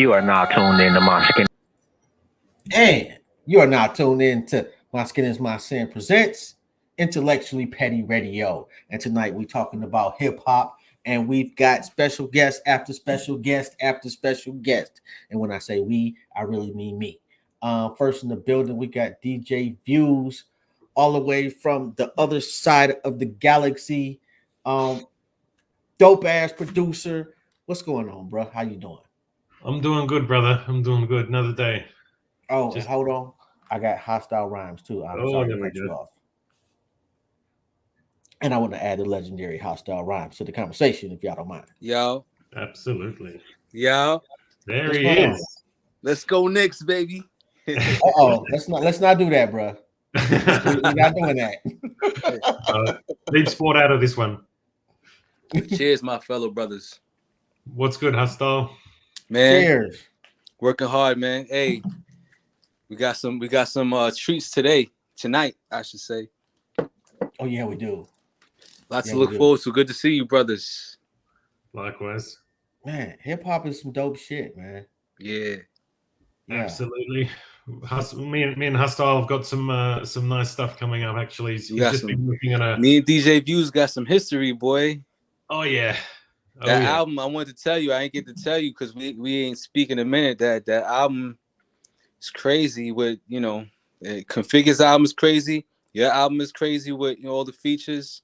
You are now tuned in to My Skin. And you are now tuned in to My Skin is My Sin presents Intellectually Petty Radio. And tonight we're talking about hip hop, and we've got special guest after special guest after special guest. And when I say we, I really mean me. First in the building, we got DJ Views, all the way from the other side of the galaxy. Dope ass producer. What's going on, bro? How you doing? I'm doing good, brother. I'm doing good. Another day. Oh, and hold on. I got hostile rhymes too. I'm sorry to cut you off. And I want to add the legendary hostile rhymes to the conversation, if y'all don't mind. Yo. Absolutely. Yo. There he is. Let's go Knicks, baby. Let's not do that, bro. We're not doing that. Leave sport out of this one. Cheers, my fellow brothers. What's good, hostile? Man. Cheers. Working hard, man. Hey, we got some treats tonight, I should say. Oh yeah, we do. Lots to look forward to. Good to see you, brothers. Likewise. Man, hip hop is some dope shit, man. Yeah. Absolutely. Me and Hostile have got some nice stuff coming up. Actually, he's just been looking at Me and DJ Views got some history, boy. Oh yeah. That album, I wanted to tell you. I ain't get to tell you because we ain't speaking a minute. That album is crazy. With Configure's album is crazy. Your album is crazy with all the features.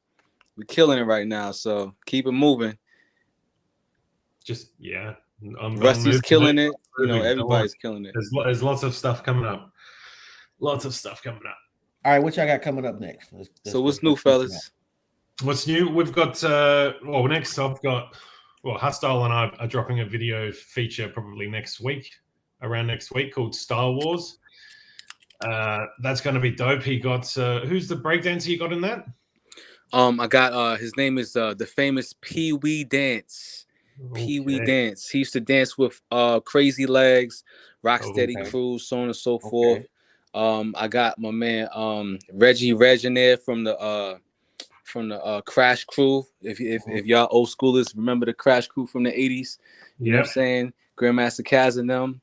We're killing it right now. So keep it moving. Rusty's killing it. Everybody's killing it. There's lots of stuff coming up. All right, what y'all got coming up next? So what's new, fellas? What's new? We've got next I've got Hostile and I are dropping a video feature probably around next week called Star Wars. That's going to be dope. He got who's the breakdancer you got in that? I got his name is the famous Pee Wee Dance. Okay. Pee Wee Dance. He used to dance with Crazy Legs, Rocksteady Crew, so on and so forth. I got my man Reggie in there from the Crash Crew. If y'all old schoolers remember the Crash Crew from the 80s, you know what I'm saying? Grandmaster Kaz and them.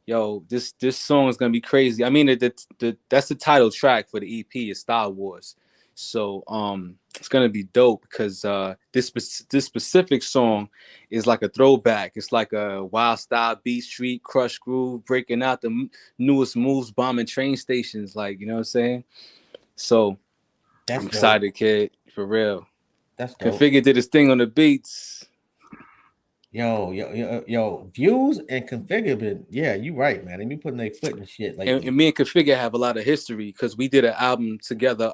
Yo, this song is gonna be crazy. I mean, that's the title track for the EP is Star Wars. So it's gonna be dope because this specific song is like a throwback. It's like a wild style beat street crush groove, breaking out the newest moves, bombing train stations, like, you know what I'm saying? So I'm excited, kid, for real. That's dope. Configure did his thing on the beats. Yo, Views and Configure, you right, man. And you putting their foot in shit. Like, and me and Configure have a lot of history because we did an album together.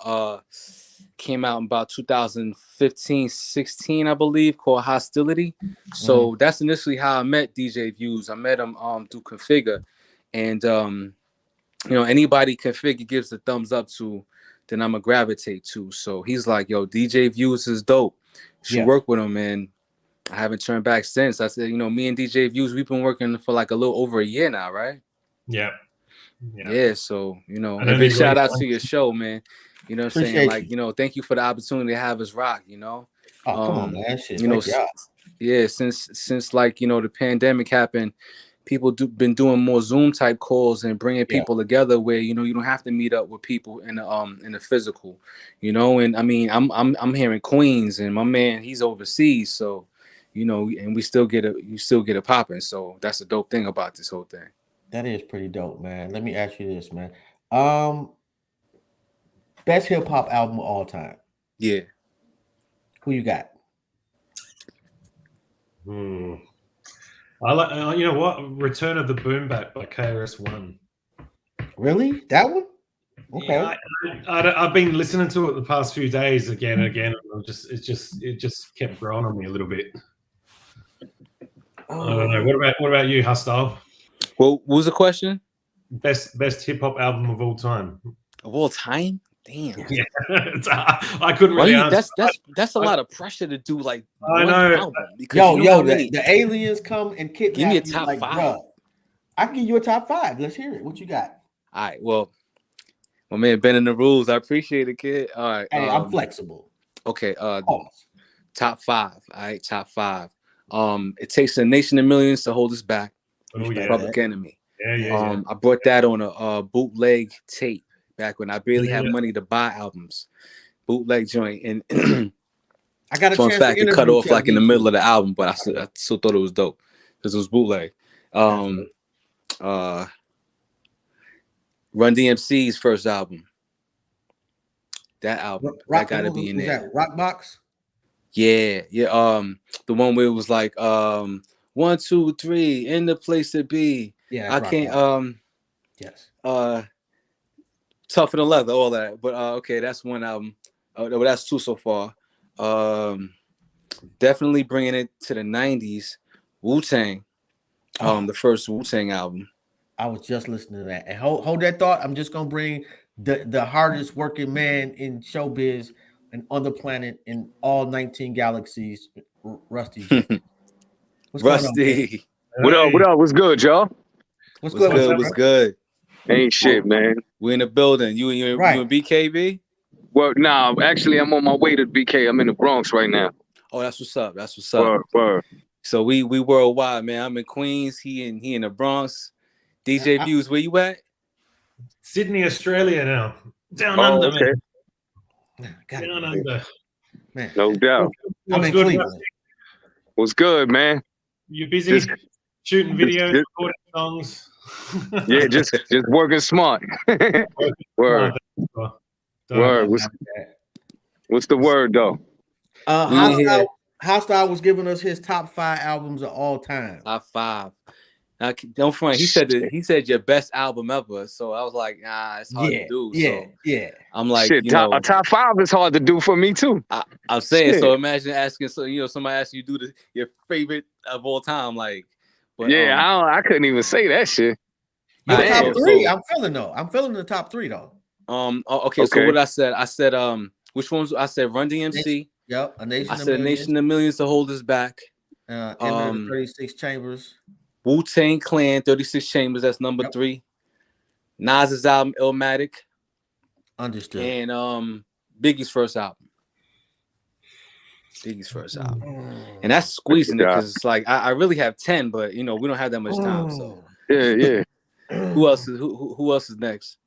Came out in about 2015, 16, I believe, called Hostility. So that's initially how I met DJ Views. I met him through Configure, and anybody Configure gives a thumbs up to, then I'm gonna gravitate to. So he's like, yo, DJ Views is dope. You should work with him, man. I haven't turned back since. I said, me and DJ Views, we've been working for like a little over a year now, right? Yeah. So, a big shout out to your show, man. You know what I'm saying? Like, thank you for the opportunity to have us rock, Oh, come on, man. Shit, since like, the pandemic happened, people been doing more Zoom type calls and bringing people together where, you don't have to meet up with people in the physical, and I mean, I'm here in Queens and my man, he's overseas. So, and you still get it popping. So that's the dope thing about this whole thing. That is pretty dope, man. Let me ask you this, man. Best hip hop album of all time. Yeah. Who you got? I like. You know what? Return of the Boom Bap by KRS-One. Really? That one? Okay. Yeah, I've been listening to it the past few days again and again. And it just kept growing on me a little bit. I don't know. What about you, Hostile? Well, what was the question? Best hip hop album of all time. Of all time? Damn. Yeah. I couldn't really answer. That's a lot of pressure to do. Like, I know. The aliens come and kidnap you. Give me a top 5. Bro, I can give you a top 5. Let's hear it. What you got? All right. Well, my man bending the rules. I appreciate it, kid. All right. Hey, I'm flexible. Okay. Top 5. All right. Top 5. It takes a nation of millions to hold us back. Oh yeah. Public Enemy. Yeah. I brought that on a bootleg tape back when I barely had Yeah. money to buy albums. Bootleg joint, and I got a fun chance fact, to it cut interview off like in the Kelly, middle too. of the album, but I still thought it was dope because it was bootleg. Run DMC's first album. That album, that gotta be in there. That Rockbox? Yeah. The one where it was like 1, 2, 3 in the place to be. Yeah, I can't yes. Tougher Than Leather, all that. But okay, that's one album. Well, that's 2 so far. Definitely bringing it to the 90s. Wu-Tang. The first Wu-Tang album. I was just listening to that. And hold that thought. I'm just gonna bring the hardest working man in showbiz and on the planet in all 19 galaxies, Rusty. What's Rusty. Going on, What up? What's good, y'all? What's good? What's good? Ain't shit, man. We in the building. You in BKB? Well, nah, actually, I'm on my way to BK. I'm in the Bronx right now. Oh, that's what's up. That's what's up. Word. So we worldwide, man. I'm in Queens. He in the Bronx. DJ Views, where you at? Sydney, Australia now. Down under, okay. man. Down under. Man. No doubt. I'm in Cleveland. What's good, man? You busy shooting videos, recording songs? Yeah, just working smart. Word. Word. What's the word though? HASTYLE was giving us his top 5 albums of all time. Top 5. Don't front. He said your best album ever. So I was like, nah, it's hard to do. Yeah. I'm like, shit, a top 5 is hard to do for me too. I'm saying, so imagine asking, somebody asking you to do your favorite of all time, like. But, I couldn't even say that shit. Your top 3. I'm feeling the top 3 though. Okay. So what I said, which ones? I said Run DMC. Yep. A Nation of Millions to Hold Us Back. 36 Chambers. Wu-Tang Clan, 36 Chambers. That's number 3. Nas's album, Illmatic. Understood. And Biggie's first album. And that's squeezing it because it's like I really have 10, but we don't have that much time. So yeah. Who else is next?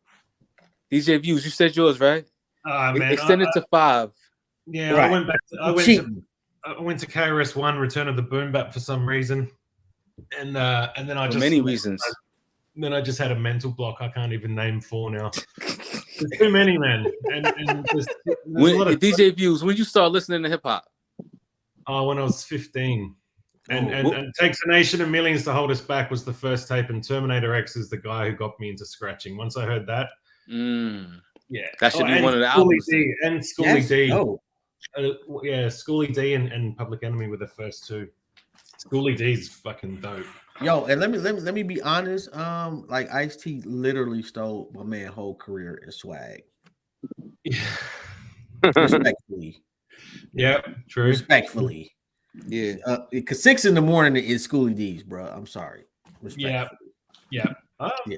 DJ Views, you said yours, right? Man, extend it to 5. Yeah, right. I went to KRS-One, Return of the Boom Bap for some reason, and then I just many reasons. Then I just had a mental block. I can't even name 4 now. There's too many, man. And DJ Views, when you start listening to hip hop? When I was 15. And Takes a Nation of Millions to Hold Us Back was the first tape, and Terminator X is the guy who got me into scratching. Once I heard that, that should be one of the albums. And Schoolie D. Schoolie D and Public Enemy were the first 2. Schoolie D's fucking dope. Yo, and let me be honest. Like Ice-T literally stole my man's whole career in swag. Respectfully. Yeah, true. Respectfully. Yeah. Because 6 in the morning is Schoolie D's, bro. I'm sorry. Respectfully. Yeah.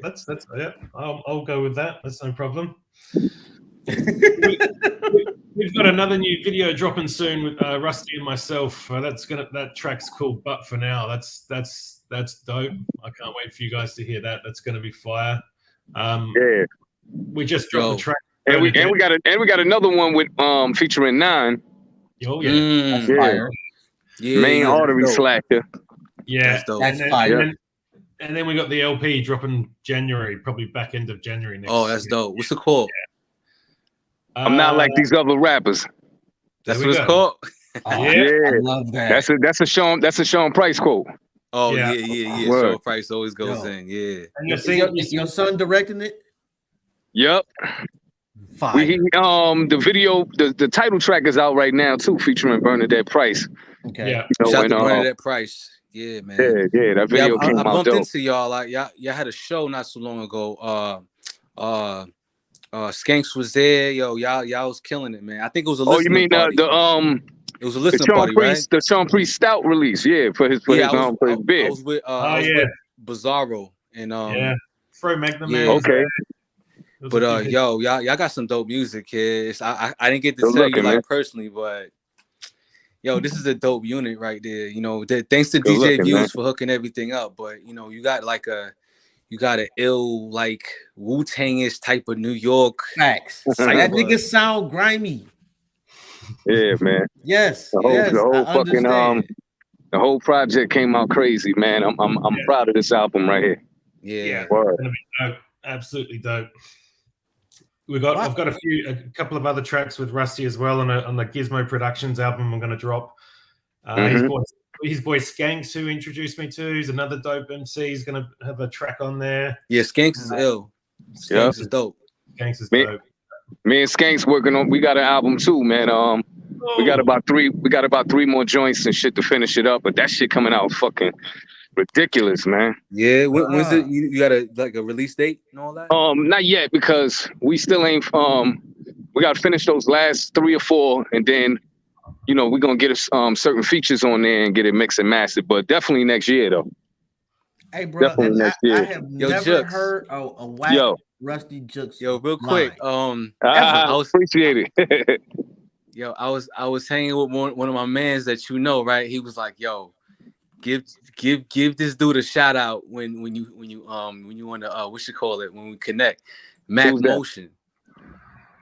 That's I'll go with that. That's no problem. We've got another new video dropping soon with Rusty and myself. That track's called But For Now. That's dope. I can't wait for you guys to hear that. That's gonna be fire. We just dropped the track. And we got another one with featuring 9. Oh yeah. That's fire. Yeah, main artery slacker. Yeah, that's fire. And then we got the LP dropping January, probably back end of January next. Oh, that's dope. What's it called? Yeah. I'm not like these other rappers. That's what it's called. I love that. That's a Sean Price quote. Oh yeah. Sean Price always goes in. Yeah. And is your son directing it? Yep. Fire. The video, the title track is out right now too, featuring Bernadette Price. Okay. Yeah. Shout out to Bernadette Price. Yeah, man. Yeah. That video came out dope. I bumped into y'all. Like y'all had a show not so long ago. Skanks was there. Yo, y'all was killing it, man. I think it was a listening party. It was a listening party, right? The Sean Priest Stout release, for his bid. I was with Bizarro and Fro Magnum. Yeah. Okay. But y'all got some dope music, kids. I didn't get to tell you like personally, but Yo, this is a dope unit right there. You know, thanks to Good DJ looking, Views man. for hooking everything up. But you know, you got an ill like Wu-Tang-ish type of New York. Facts. That nigga sound grimy. Yeah, man. Yes, The whole I fucking understand. the whole project came out crazy, man. I'm proud of this album right here. Yeah. It's gonna be dope. Absolutely dope. I've got a couple of other tracks with Rusty as well on the Gizmo Productions album I'm going to drop. His boy Skanks, who introduced me to, he's another dope MC. He's going to have a track on there. Yeah, Skanks is ill. Skanks is dope. Skanks is dope. Me and Skanks working on. We got an album too, man. We got about three more joints and shit to finish it up. But that shit coming out fucking ridiculous, man. Yeah, when's it? You got a release date and all that? Not yet, because we still ain't. We got to finish those last 3 or 4, and then, you know, we're gonna get certain features on there and get it mixed and mastered. But definitely next year, though. Hey, bro, I have never JUXX. Heard a whack Rusty JUXX. Yo, real quick, I appreciate it. Yo, I was hanging with one of my mans that you know, right? He was like, "Yo, give this dude a shout out when you want to what you call it when we connect." Mac Motion.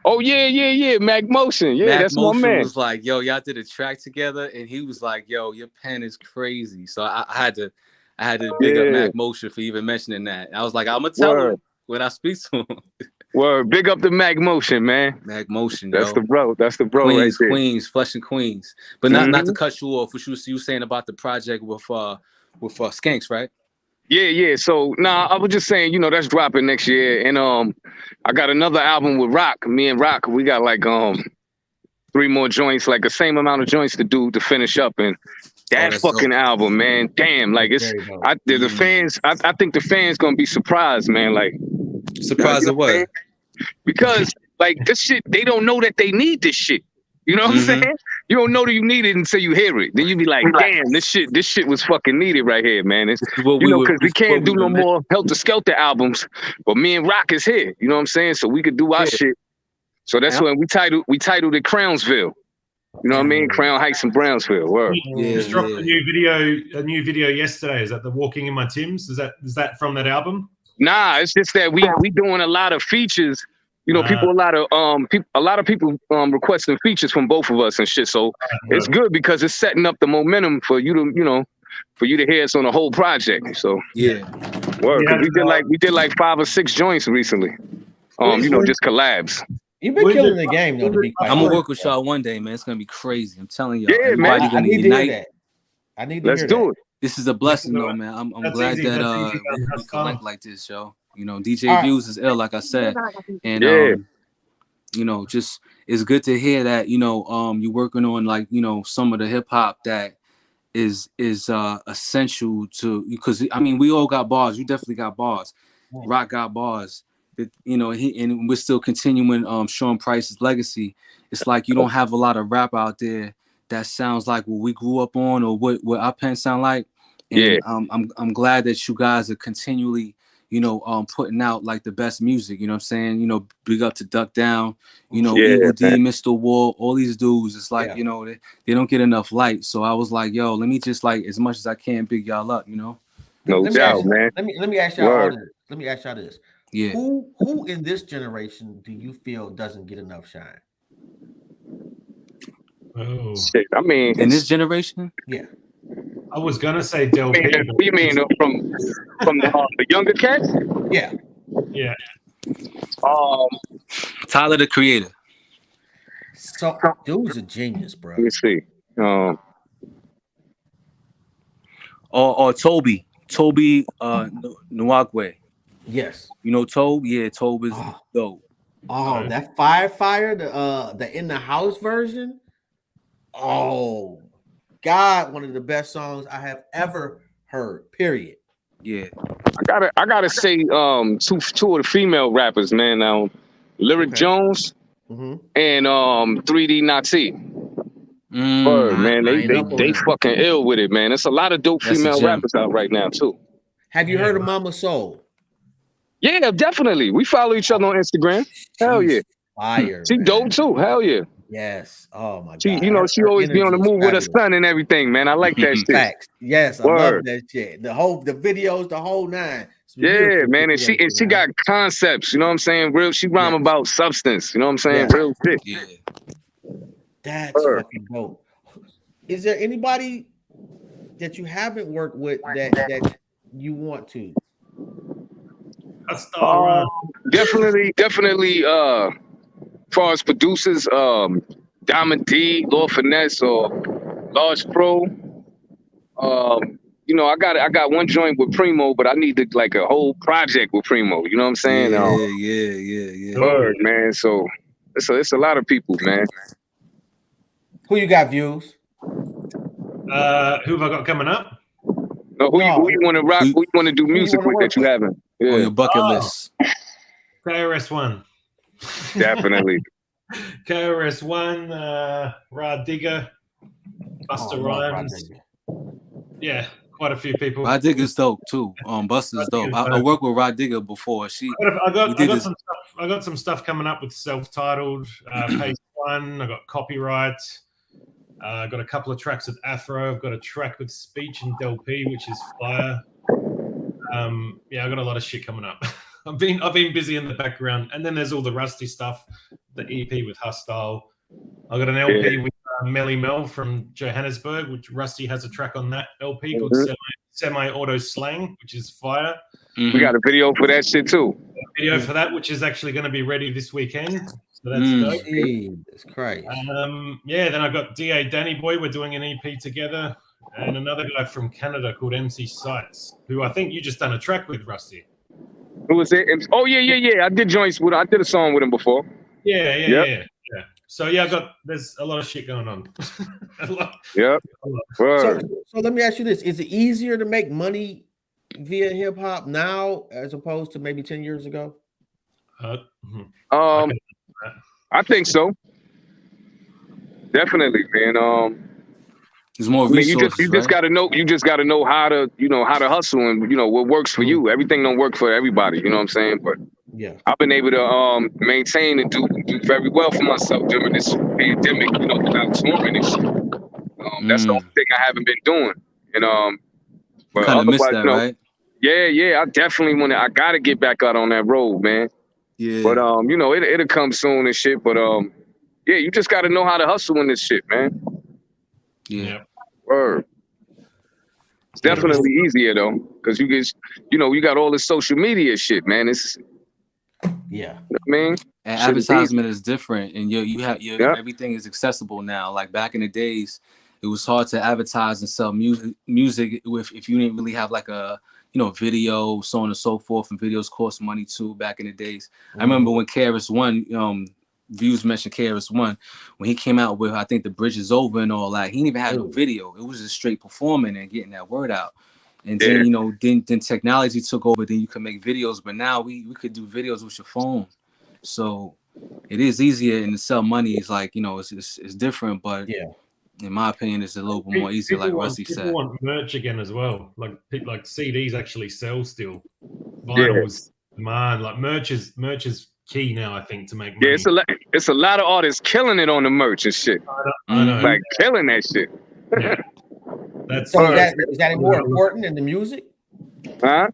Oh yeah, Mac Motion. Yeah, that's Motion my man. Was like, yo, y'all did a track together, and he was like, yo, your pen is crazy. So I had to big up Mac Motion for even mentioning that. I was like, I'm gonna tell him when I speak to him. Word, big up the Mac Motion, man. Mac Motion, that's the bro. That's the bro. Queens, right there. Queens, Flushing Queens. But not to cut you off. What you were saying about the project with Skanks, right? Yeah. So I was just saying, you know, that's dropping next year, and I got another album with Rock. Me and Rock, we got like 3 more joints, like the same amount of joints to do to finish up, and that fucking album, man, damn, like it's the fans. I think the fans gonna be surprised, man. Like surprised at what? Because like this shit, they don't know that they need this shit. You know what I'm saying? You don't know that you need it until you hear it. Then you be like, damn, this shit was fucking needed right here, man. It's, you know, because we can't do no more Helter Skelter albums, but me and Rock is here. You know what I'm saying? So we could do our shit. So that's when we titled it Crownsville. You know what I mean? Crown Heights and Brownsville. Word. Just dropped a new video yesterday. Is that the Walking in My Timbs? Is that from that album? Nah, it's just that we doing a lot of features. You know, a lot of people requesting features from both of us and shit. So it's good because it's setting up the momentum for you to, you know, hear us on the whole project. So word. We did like 5 or 6 joints recently. You know, just collabs. You've been killing the game, though. To be quite I'm gonna work with y'all one day, man. It's gonna be crazy. I'm telling y'all. Yeah, man. I need to hear that. I need to Let's do it. This is a blessing, though, man. I'm glad that we connect like this, yo. You know, DJ Views is ill, like I said, and you know, just it's good to hear that, you know, you're working on like, you know, some of the hip hop that is essential to, because I mean we all got bars. You definitely got bars. Rock got bars. You know, and we're still continuing Sean Price's legacy. It's like you don't have a lot of rap out there that sounds like what we grew up on or what our pen sound like. And I'm glad that you guys are continually, you know, putting out like the best music. You know what I'm saying? You know, big up to Duck Down, you know, Evil D, Mr. War, all these dudes. It's like, you know, they don't get enough light. So I was like, yo, let me just like as much as I can big y'all up, you know. No doubt, man. Let me ask y'all all this. Let me ask y'all this. Yeah. Who in this generation do you feel doesn't get enough shine? Oh, shit. I mean, in this generation? Yeah. I was gonna say Del P. You mean from the younger cats? Yeah. Yeah. Tyler the Creator. So dude's a genius, bro. Let me see. Or Toby Nwagwe. Yes. You know Tobe? Yeah, Tobe is dope. Oh, that Fire, the In the House version. Oh God, one of the best songs I have ever heard. Period. Yeah. I gotta say, two of the female rappers, man. Now, Lyric Jones and 3D Nazi. Word, man, they fucking ill with it, man. There's a lot of dope female rappers out right now too. Have you heard of Mama Soul? Yeah, definitely. We follow each other on Instagram. Hell yeah. Fire. She dope too. Hell yeah. Yes. Oh my She, God. you know, she Her always be on the energy is move with her fabulous. son and everything, man. I like that shit. Facts. Yes, I love Word. that shit. The videos, the whole nine. It's a Yeah, beautiful man. And she situation, man. got concepts, you know what I'm saying? Real, she rhyme Yes. about substance, you know what I'm saying? Yes. Real shit. Yeah. That's Word. fucking dope. Is there anybody that you haven't worked with that you want to? Definitely. As far as producers, Diamond D, Lord Finesse, or Large Pro. You know, I got one joint with Primo, but I need to like a whole project with Primo. You know what I'm saying? Yeah. Word, man. So it's a lot of people, man. Who you got, Views? Who have I got coming up? No, who you want to rock? Who you want to do music with that you haven't? Yeah. On your bucket list. KRS-One. Definitely. KRS-One, Rod Digger, Busta Rhymes. Yeah, quite a few people. Rod Digger's dope too. Busta's dope. I worked with Rod Digger before. I got some stuff coming up with self-titled Pace One. I got Copyright. I got a couple of tracks with Afro. I've got a track with Speech and DELL, which is fire. Yeah, I got a lot of shit coming up. I've been busy in the background, and then there's all the Rusty stuff, the EP with HASTYLE. I got an LP with Melly Mel from Johannesburg, which Rusty has a track on that LP called Semi-Auto Slang, which is fire. We got a video for that shit too. A video for that, which is actually going to be ready this weekend. So that's dope. Jesus Christ. Yeah, then I've got DA Danny Boy. We're doing an EP together. And another guy from Canada called MC Sights, who I think you just done a track with, Rusty. Who was it? Oh, yeah. I did joints with him. I did a song with him before. Yeah. So yeah, there's a lot of shit going on. Yep. So let me ask you this: is it easier to make money via hip hop now as opposed to maybe 10 years ago? I think so. Definitely, man. There's more resources. You just gotta know how to hustle and what works for you. Everything don't work for everybody, you know what I'm saying? But yeah, I've been able to maintain and do very well for myself during this pandemic, without touring and shit. That's the only thing I haven't been doing. And but kind of missed that, right? Yeah, I definitely I gotta get back out on that road, man. Yeah. But it'll come soon and shit. But yeah, you just gotta know how to hustle in this shit, man. Yeah. Word. It's definitely easier though, because you get, you got all this social media shit, man. It's yeah. You know what I mean? And advertisement is different, and you have everything is accessible now. Like back in the days, it was hard to advertise and sell music if you didn't really have like a video, so on and so forth. And videos cost money too back in the days. I remember when KRS-One, Views mentioned KRS-One, when he came out with I think The Bridge Is Over and all that. He didn't even have no video. It was just straight performing and getting that word out. And then then technology took over. Then you could make videos, but now we could do videos with your phone. So it is easier, and to sell money is like it's different. But in my opinion, it's a little bit more easier. Like Rusty said, people want merch again as well. Like CDs actually sell still. Vinyls, man. Like merch is key now, I think, to make money. Yeah, it's a lot of artists killing it on the merch and shit. I know. Like killing that shit. Yeah. Is that more important than the music? Huh?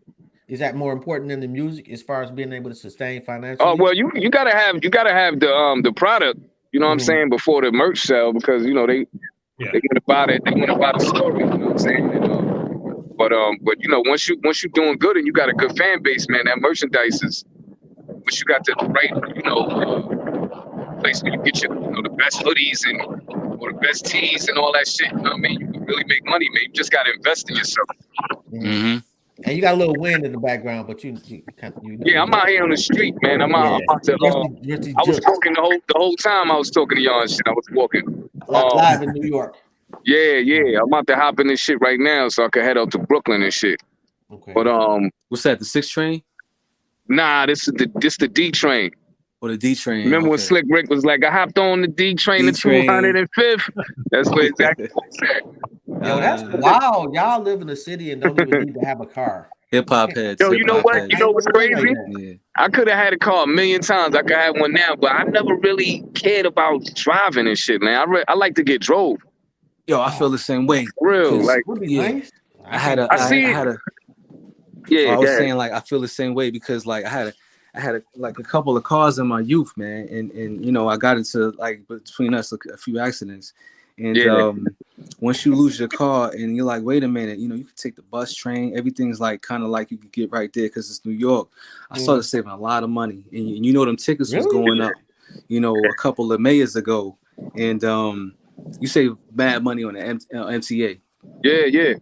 Is that more important than the music as far as being able to sustain financially? Oh well, you gotta have the product. You know what I'm saying, before the merch sell, because they want to buy that. They want to buy the story. You know what I'm saying? And, but once you're doing good and you got a good fan base, man, that merchandise is. Once you got the right, place where you get your, the best hoodies or the best tees and all that shit. You know what I mean? You can really make money, man. You just got to invest in yourself. Mm-hmm. And you got a little wind in the background, but you Yeah, I'm out here on the street, man. I'm out to. I was walking the whole time. I was talking to y'all and shit. I was walking live in New York. Yeah. I'm about to hop in this shit right now so I can head out to Brooklyn and shit. Okay. But what's that? The 6 train? Nah, this the D train. Or the D train. Remember when Slick Rick was like, I hopped on the D train to 205th? That's what exactly what he said. Yo, that's wild. Y'all live in a city and don't even need to have a car. Hip hop heads. Yo, you know what? Heads. You know what's crazy? Yeah. I could have had a car a million times. I could have one now, but I never really cared about driving and shit, man. I like to get drove. Yo, I feel the same way. Real, like, yeah. Nice. I had a. Yeah, I was saying like I feel the same way because like I had like a couple of cars in my youth, man, and you know I got into like between us a few accidents, and once you lose your car and you're like, wait a minute, you know you can take the bus, train, everything's like kind of like you could get right there because it's New York. I started saving a lot of money, and you know them tickets was going up, you know, a couple of Mayors ago, and you save bad money on the MTA. Yeah.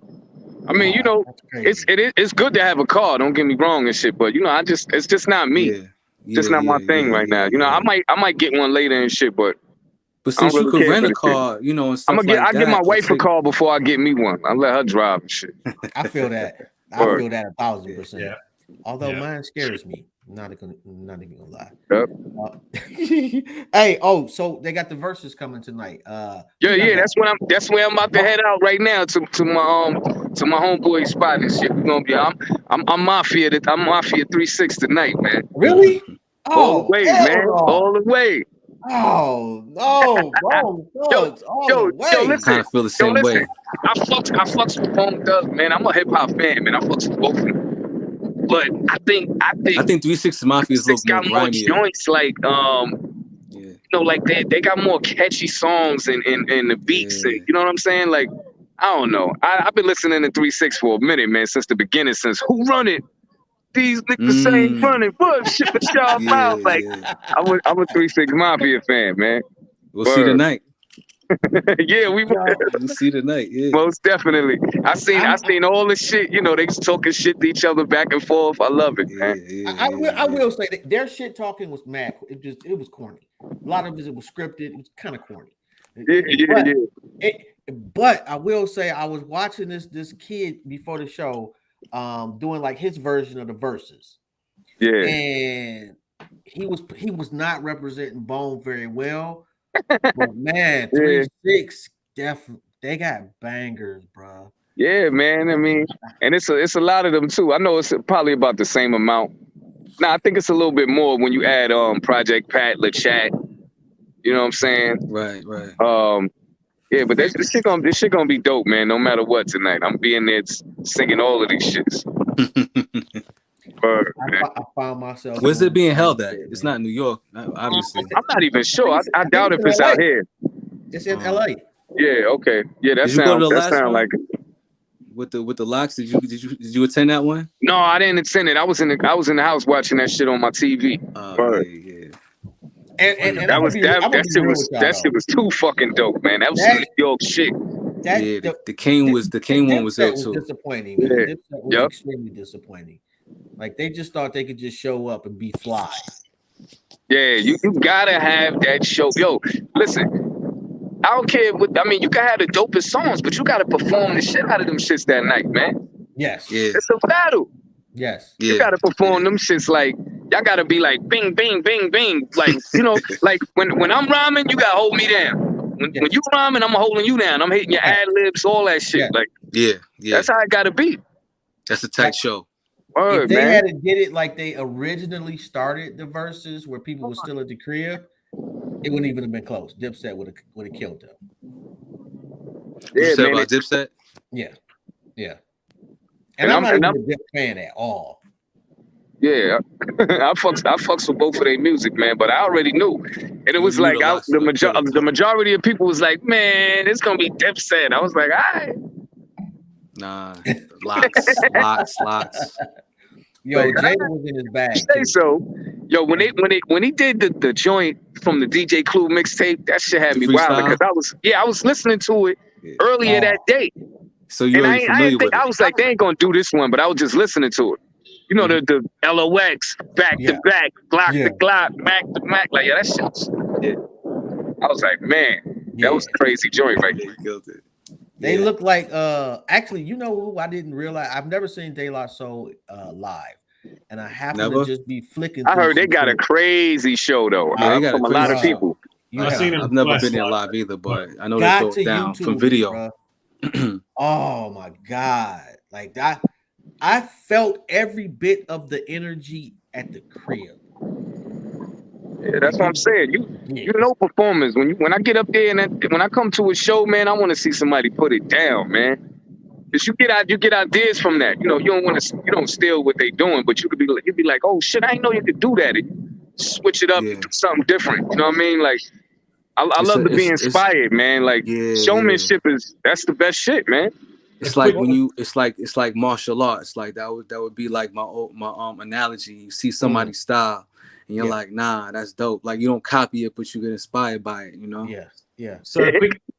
I mean, you know, it's good to have a car. Don't get me wrong and shit, but you know, it's just not me. Just not my thing right now. You know, I might get one later and shit, but since you could rent a car, you know, and stuff I get my wife a car before I get me one. I let her drive and shit. I feel that. I feel that 1,000%. Yeah. Although mine scares me. Not even gonna lie. Yep. Hey, so they got the verses coming tonight. That's where I'm about to head out right now to my homeboy spot and shit. We're gonna be I'm Mafia 3-6 tonight, man. Really? All the way, man. All the way. Oh no, bro. Yo, listen. I kind of feel the same way. I fucks with Bone Thug, man. I'm a hip hop fan, man. I fucks with both of them. But I think 3-6 Mafia is a little got more joints, like you know, like they got more catchy songs and the beats, and, you know what I'm saying? Like, I don't know. I've been listening to 3-6 for a minute, man, since the beginning, since Who Run It? These niggas ain't running, but shit, but y'all mouth. Like, I'm a 3-6 Mafia fan, man. We'll see tonight. Yeah, we'll see tonight. Yeah, most definitely. I seen all the shit. You know, they just talking shit to each other back and forth. I love it, man. I will say that their shit talking was mad. It was corny. A lot of it was scripted. It was kind of corny. But I will say I was watching this kid before the show, doing like his version of the verses. Yeah, and he was not representing Bone very well. But man, 3-6 definitely they got bangers, bro. Yeah, man. I mean, and it's a lot of them too. I know it's probably about the same amount. Nah, I think it's a little bit more when you add Project Pat, LaChat. You know what I'm saying? Right. Yeah, but this shit gonna be dope, man. No matter what tonight, I'm being there singing all of these shits. I found myself. Where's it being held at? It's not New York, obviously. I'm not even sure. I doubt if it's out here. It's in LA. Yeah. Okay. Yeah. That sound like it. With the locks. Did you attend that one? No, I didn't attend it. I was in the house watching that shit on my TV. Yeah. And that shit was too fucking dope, man. That was some New York shit. The King one was there too. Disappointing. Man. Yeah. Was extremely disappointing. Like they just thought they could just show up and be fly. Yeah, you gotta have that show. Yo, listen, I don't care what I mean. You can have the dopest songs, but you gotta perform the shit out of them shits that night, man. Yes. Yeah. It's a battle. Yes. You gotta perform them shits like y'all gotta be like bing, bing, bing, bing. Like, you know, like when I'm rhyming, you gotta hold me down. When you rhyming, I'm holding you down. I'm hitting your ad libs, all that shit. Like, yeah. That's how it gotta be. That's a tight show. If they had did it like they originally started the verses where people were still at the crib, it wouldn't even have been close. Dipset would have killed them. Yeah, you said about Dipset? Yeah. And I'm not even a Dip fan at all. Yeah, I fucks with both of their music, man. But I already knew, and it was like the majority of people was like, "Man, it's gonna be Dipset." I was like, "All right." Nah, locks. Yo, Jay was in his bag. Say so. Yo, when he did the joint from the DJ Clue mixtape, that shit had me wild because I was listening to it earlier that day. So you already familiar with it. I was like, they ain't gonna do this one, but I was just listening to it. You know, the LOX back to back, Glock to Glock, Mac to Mac, like that shit. I was like, man, that was a crazy joint right there. They look like actually, you know who I didn't realize? I've never seen De La Soul live, and I happen to just be flicking. I heard they got a crazy show though. From a lot of people. I've never been there live either, but I know they go down from video. Oh my god, like that! I felt every bit of the energy at the crib. Yeah, that's what I'm saying. You know performers. When I get up there and when I come to a show, man, I want to see somebody put it down, man. Cause you get ideas from that. You know, you don't steal what they doing, but you'd be like, oh shit, I didn't know you could do that. Switch it up and do something different. You know what I mean? Like, I love to be inspired, man. Like, showmanship that's the best shit, man. It's like when it's like martial arts. Like that would be like my analogy. You see somebody's style, and you're like, nah, that's dope. Like you don't copy it, but you get inspired by it. You know? Yeah. So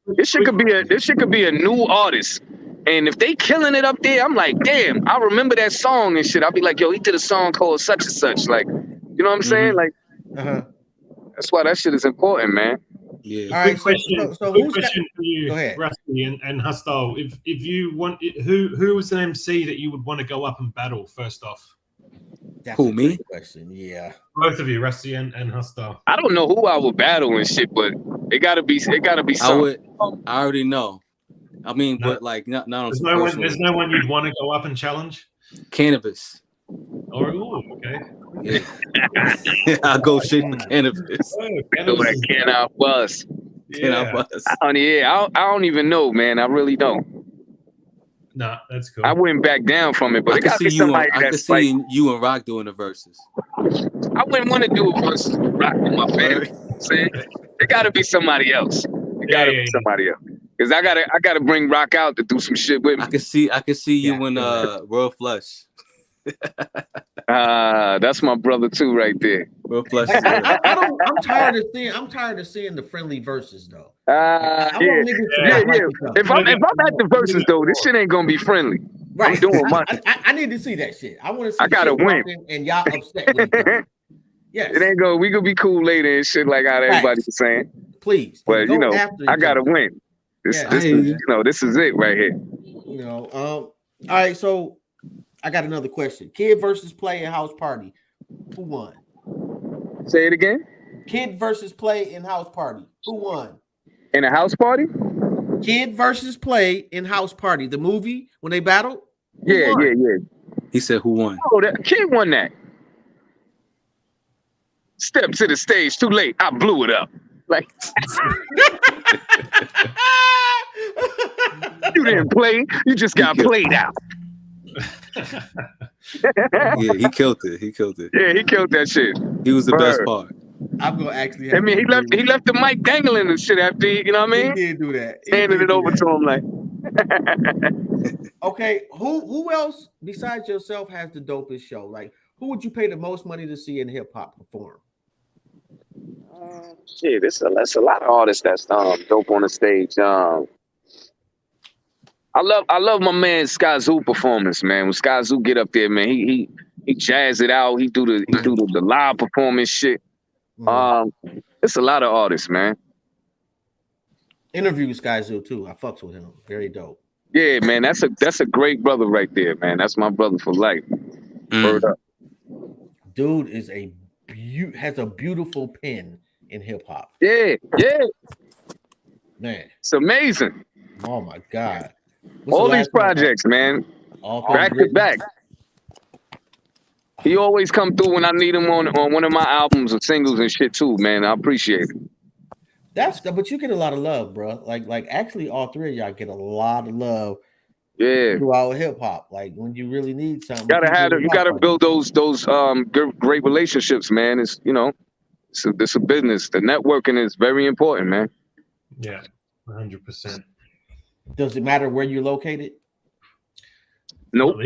this shit could be a new artist. And if they killing it up there, I'm like, damn, I remember that song and shit. I'll be like, yo, he did a song called such and such. Like, you know what I'm saying? Like, that's why that shit is important, man. Yeah. All right, question for you, Rusty and HASTYLE. If you want, who was an MC that you would want to go up and battle first off? That's who, me? Question. Yeah. Both of you, Rusty and HASTYLE. I don't know who I would battle and shit, but it gotta be something. I already know. I mean, but like not on there's no one you'd want to go up and challenge? Cannabis. Oh, okay. Yeah. I'll go straight for cannabis. Can I bust? I don't even know, man. I really don't. Nah, that's cool. I wouldn't back down from it, but it gotta be somebody that's like you and Rock doing the verses. I wouldn't want to do a versus with Rock with my family. You know what I'm saying? It gotta be somebody else. It gotta be somebody else. Cause I gotta bring Rock out to do some shit with me. I can see you in Royal Flush. That's my brother too, right there. Royal Flush. I'm tired of seeing the friendly verses though. If I'm at the verses though, this shit ain't gonna be friendly. Right. I'm doing my. I need to see that shit. I want to see. I gotta win, and y'all upset with each other. Yes. It ain't go. We could be cool later and shit like how everybody was saying. Please, but you know, I gotta win. This is it right here. You know, all right. So I got another question. Kid versus play and house party. Who won? Say it again. Kid versus play in house party. Who won? In a house party? Kid versus play in house party. The movie when they battled? Yeah. He said who won? Oh, that kid won that. Step to the stage too late. I blew it up. Like you didn't play, you just got played out. Yeah, he killed it. Yeah, he killed that shit. He was the best part. I'm gonna actually. I mean, he left the mic dangling and shit after. You know what I mean? He did do that. Handed it over to him like. Okay, who else besides yourself has the dopest show? Like, who would you pay the most money to see in hip hop perform? Shit, that's a lot of artists that's dope on the stage. I love my man Skyzoo performance, man. When Skyzoo get up there, man, he jazz it out. He do the live performance shit. It's a lot of artists, man. Interview Skyzoo too. I fucks with him. Very dope. Yeah, man. That's a great brother right there, man. That's my brother for life. Word up. Dude is has a beautiful pen in hip hop. Yeah. Man, it's amazing. Oh my god. All these projects, man. Back to back. He always come through when I need him on one of my albums or singles and shit too, man. I appreciate it. But you get a lot of love, bro. Like actually all three of y'all get a lot of love. Yeah. Throughout hip hop. Like when you really need something. You gotta build those great relationships, man. It's it's a business. The networking is very important, man. Yeah, 100%. Does it matter where you're located? Nope.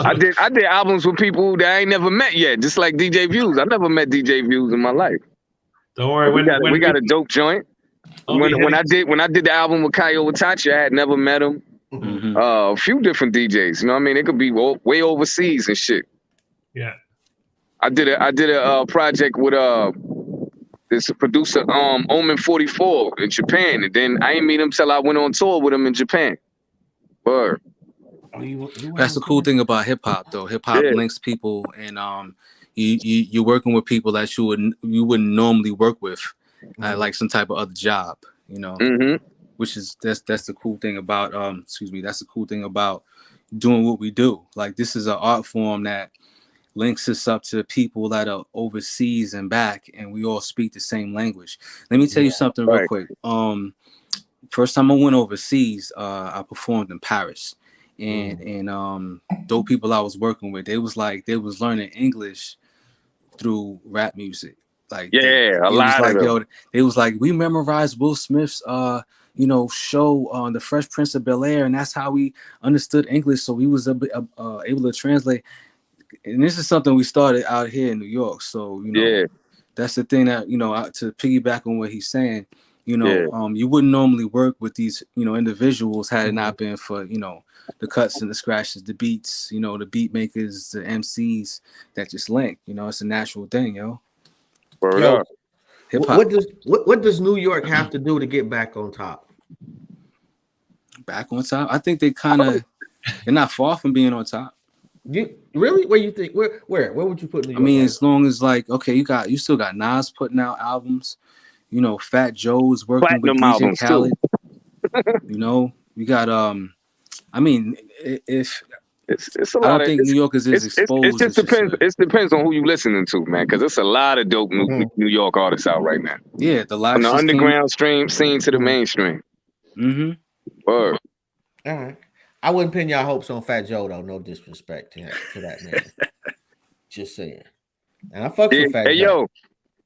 I did albums with people that I ain't never met yet, just like DJ Views. I never met DJ Views in my life. Don't worry, we got a dope joint. When I did the album with Kaio Itachi, I had never met him. Mm-hmm. A few different DJs, you know what I mean? It could be way overseas and shit. Yeah. I did a project with this producer Omen 44 in Japan, and then I didn't meet him till I went on tour with him in Japan. Word. That's the cool thing about hip hop, though. Hip hop links people, and you're working with people that you wouldn't normally work with, like some type of other job, you know. Mm-hmm. Which is that's the cool thing about that's the cool thing about doing what we do. Like, this is an art form that links us up to people that are overseas and back, and we all speak the same language. Let me tell you something real quick. First time I went overseas, I performed in Paris, and those people I was working with, they was learning English through rap music. Like, a lot of them. They was like, we memorized Will Smith's show on the Fresh Prince of Bel-Air, and that's how we understood English, so we was able to translate. And this is something we started out here in New York, so that's the thing that to piggyback on what he's saying. You wouldn't normally work with these individuals had it not been for the cuts and the scratches, the beats, the beat makers, the MCs that just link. It's a natural thing, Hip-hop. What does New York have to do to get back on top? Back on top? I think they're not far from being on top. You really? Where you think? Where would you put New York? I mean, as long as you still got Nas putting out albums. Fat Joe's working Platinum with DJ albums Khaled. too. You got I mean, if it's a I lot don't think New York is as exposed. It just depends. It depends on who you listening to, man. Because it's a lot of dope New York artists out right now. Yeah, from the underground scene to the mainstream. All right. I wouldn't pin y'all hopes on Fat Joe though. No disrespect to that man. Just saying. And I fuck with Fat Joe. Yo,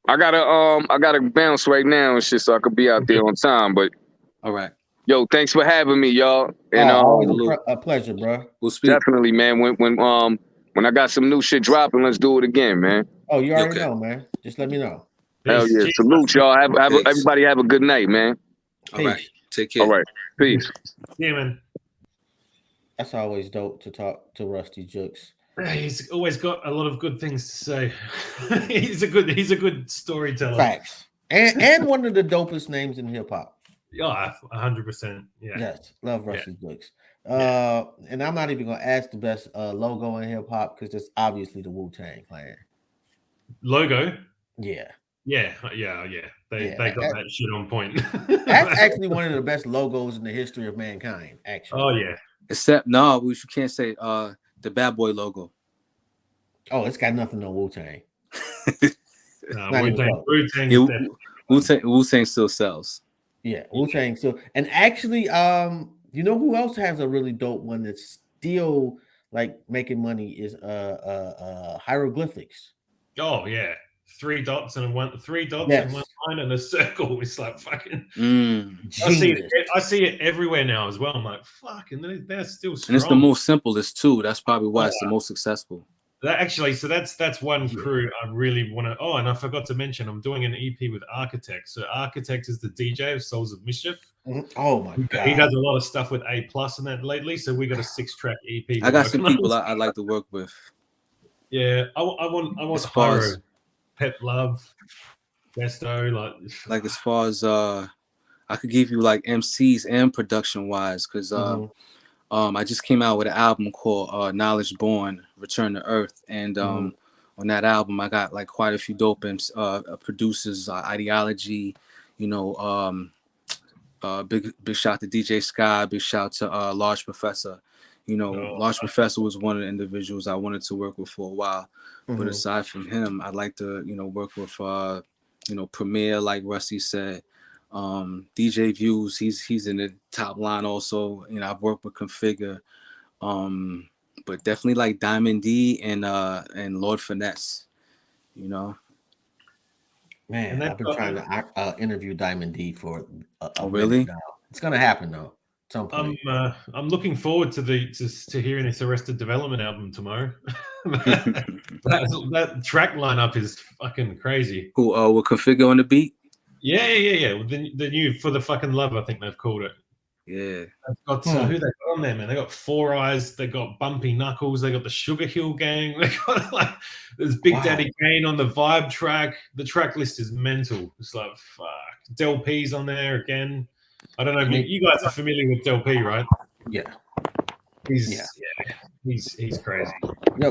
I gotta bounce right now and shit, so I could be out there on time. But all right. Yo, thanks for having me, y'all. And a pleasure, bro. We'll speak. Definitely, man. When I got some new shit dropping, let's do it again, man. Oh, you already know, man. Just let me know. Hell yeah. Salute, y'all. Everybody have a good night, man. All right. Take care. All right. Peace. Yeah, man. That's always dope to talk to Rusty JUXX. He's always got a lot of good things to say. he's a good storyteller. Facts. And one of the dopest names in hip hop. Yeah, 100%. Yeah. Yes, love Rusty JUXX. And I'm not even gonna ask the best logo in hip hop because it's obviously the Wu-Tang Clan. Logo? Yeah. Yeah. They got that shit on point. That's actually one of the best logos in the history of mankind, actually. Oh yeah. Except you can't say the Bad Boy logo. Oh, it's got nothing on Wu-Tang. Wu-Tang still sells. Yeah, Wu-Tang still. And actually, you know who else has a really dope one that's still like making money is hieroglyphics. Oh yeah. 3 dots and one line and a circle. It's like fucking. I see it everywhere now as well. I'm like, fucking, they're still strong. And it's the most simplest too. That's probably why it's the most successful. That's one crew I really want to. Oh, and I forgot to mention, I'm doing an EP with Architect. So Architect is the DJ of Souls of Mischief. Oh my god, he does a lot of stuff with A+ and that lately. So we got a 6-track EP. I got some people I like to work with. Yeah, I want Pyro. Pep Love, Besto, like as far as I could give you like MCs and production wise, because I just came out with an album called Knowledge Born, Return to Earth, and on that album I got like quite a few dope producers, Ideology, big shout to DJ Sky, big shout to Large Professor. Large Professor was one of the individuals I wanted to work with for a while. But aside from him, I'd like to, work with, Premier, like Rusty said. DJ Views, he's in the top line also. I've worked with Configure. But definitely like Diamond D and Lord Finesse, Man, I've been trying to interview Diamond D for a really? Now. It's gonna happen though. I'm looking forward to hearing this Arrested Development album tomorrow. that track lineup is fucking crazy. Who will Configure on the beat? Yeah. The new For the Fucking Love, I think they've called it. Yeah. They've got who they got on there, man? They got 4 Eyes, they got Bumpy Knuckles, they got the Sugar Hill Gang, they got there's Big Daddy Kane on the Vibe track. The track list is mental. It's like fuck. Del P's on there again. I don't know. You guys are familiar with Del P, right? Yeah. He's crazy.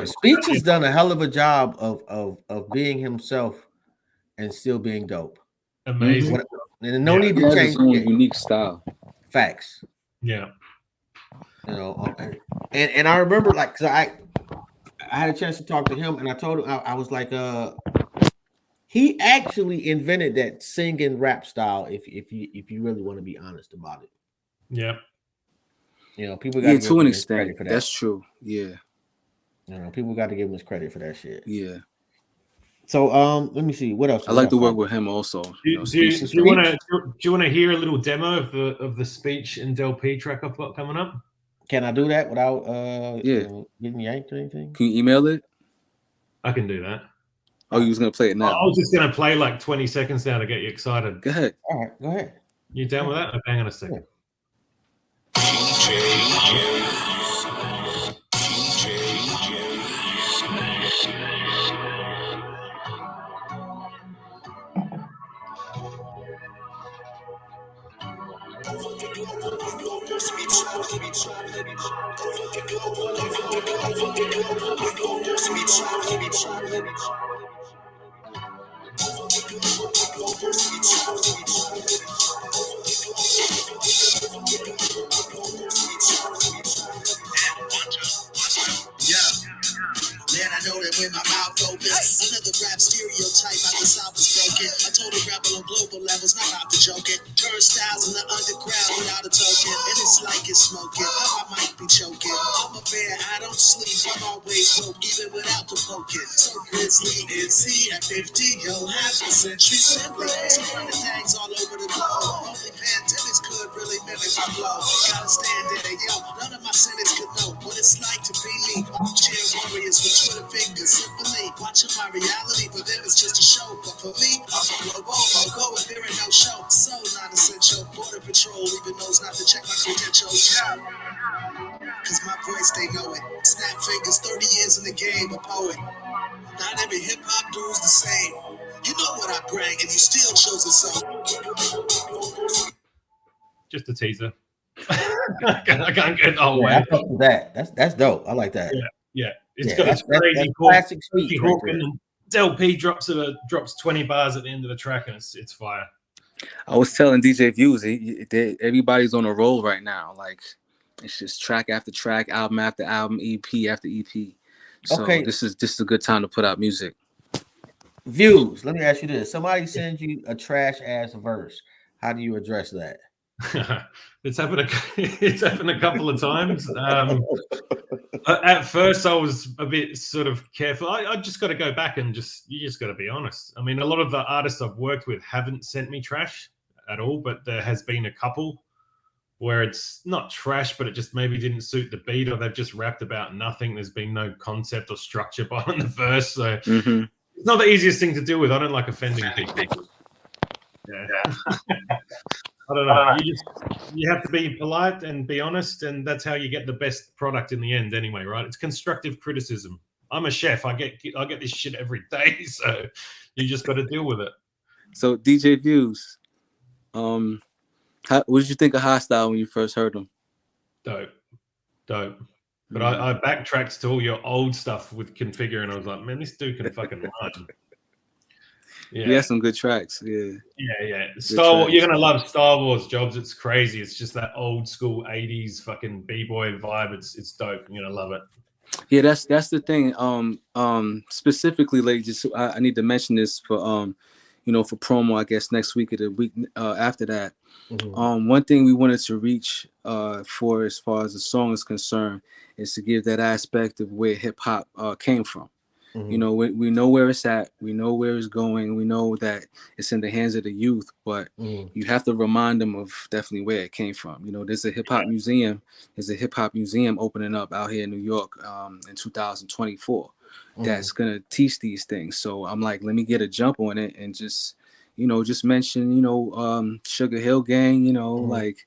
Speech has done a hell of a job of being himself and still being dope. Amazing. And no need to change his own unique style. Facts. Yeah. And I remember like because I had a chance to talk to him, and I told him I was like, he actually invented that singing rap style. If you really want to be honest about it, yeah, you know, people got to give to an him extent, credit for that. that's true. Yeah, you know, people got to give him his credit for that shit. Yeah. So let me see what else. I like to work with him also. Do you want to hear a little demo of the speech and Del P track I've got coming up? Can I do that without getting yanked or anything? Can you email it? I can do that. Oh, you was gonna play it now? I was just gonna play like 20 seconds now to get you excited. Go ahead. All right, go ahead. You down with that? Okay, hang on a second. Man, I know that when my mouth opens, another rap stereotype I the South is broken. I told a rapper on global levels, not out to joke it. Turnstiles in the underground without a token. And it's like it's smoking, I might be choking. I'm a bear, I don't sleep, I'm always woke, even without the poking. So grizzly, NC at 50, yo, half a century simply. Scoring the tags all over the globe. Only pandemics could really mimic my flow. Gotta stand there, yo, none of my cynics could know what it's like to be me. Cheer warriors with Twitter fingers, simply watching my reality. For them, it's just a show. But for me, I'm a global logo, and there ain't no show. So non-essential. Border Patrol even knows not to check my credentials. Cause my voice, they know it. Snap fingers, 30 years in the game, a poet. Not every hip-hop dude's the same. You know what I bring, and you still chose it so. Just a teaser. I can't get the whole way. I fuck with that. That's dope. I like that. Yeah. It's got this crazy classic speech. Right and Del P drops 20 bars at the end of the track, and it's fire. I was telling DJ Views, everybody's on a roll right now. Like it's just track after track, album after album, EP after EP. So this is a good time to put out music. Views. Let me ask you this: somebody sends you a trash ass verse. How do you address that? It's happened a couple of times. At first, I was a bit sort of careful. I just got to go back and you just got to be honest. I mean, a lot of the artists I've worked with haven't sent me trash at all, but there has been a couple where it's not trash, but it just maybe didn't suit the beat, or they've just rapped about nothing. There's been no concept or structure behind the verse, so it's not the easiest thing to deal with. I don't like offending people. Yeah. I don't know. You have to be polite and be honest, and that's how you get the best product in the end anyway, right? It's constructive criticism. I'm a chef. I get this shit every day, so you just got to deal with it. So DJ Views, what did you think of HASTYLE when you first heard them? Dope. But I backtracked to all your old stuff with Configure, and I was like, man, this dude can fucking run. Yeah, he has some good tracks. Yeah. Star Wars, you're gonna love Star Wars, Jobs. It's crazy. It's just that old school '80s fucking b-boy vibe. It's dope. You're gonna love it. Yeah, that's the thing. Specifically, ladies, I need to mention this for for promo. I guess next week or the week after that. One thing we wanted to reach for as far as the song is concerned is to give that aspect of where hip hop came from. You know, we know where it's at. We know where it's going. We know that it's in the hands of the youth, but you have to remind them of definitely where it came from. You know, there's a hip hop museum. There's a hip hop museum opening up out here in New York in 2024 that's going to teach these things. So I'm like, let me get a jump on it and just mention, Sugar Hill Gang, like.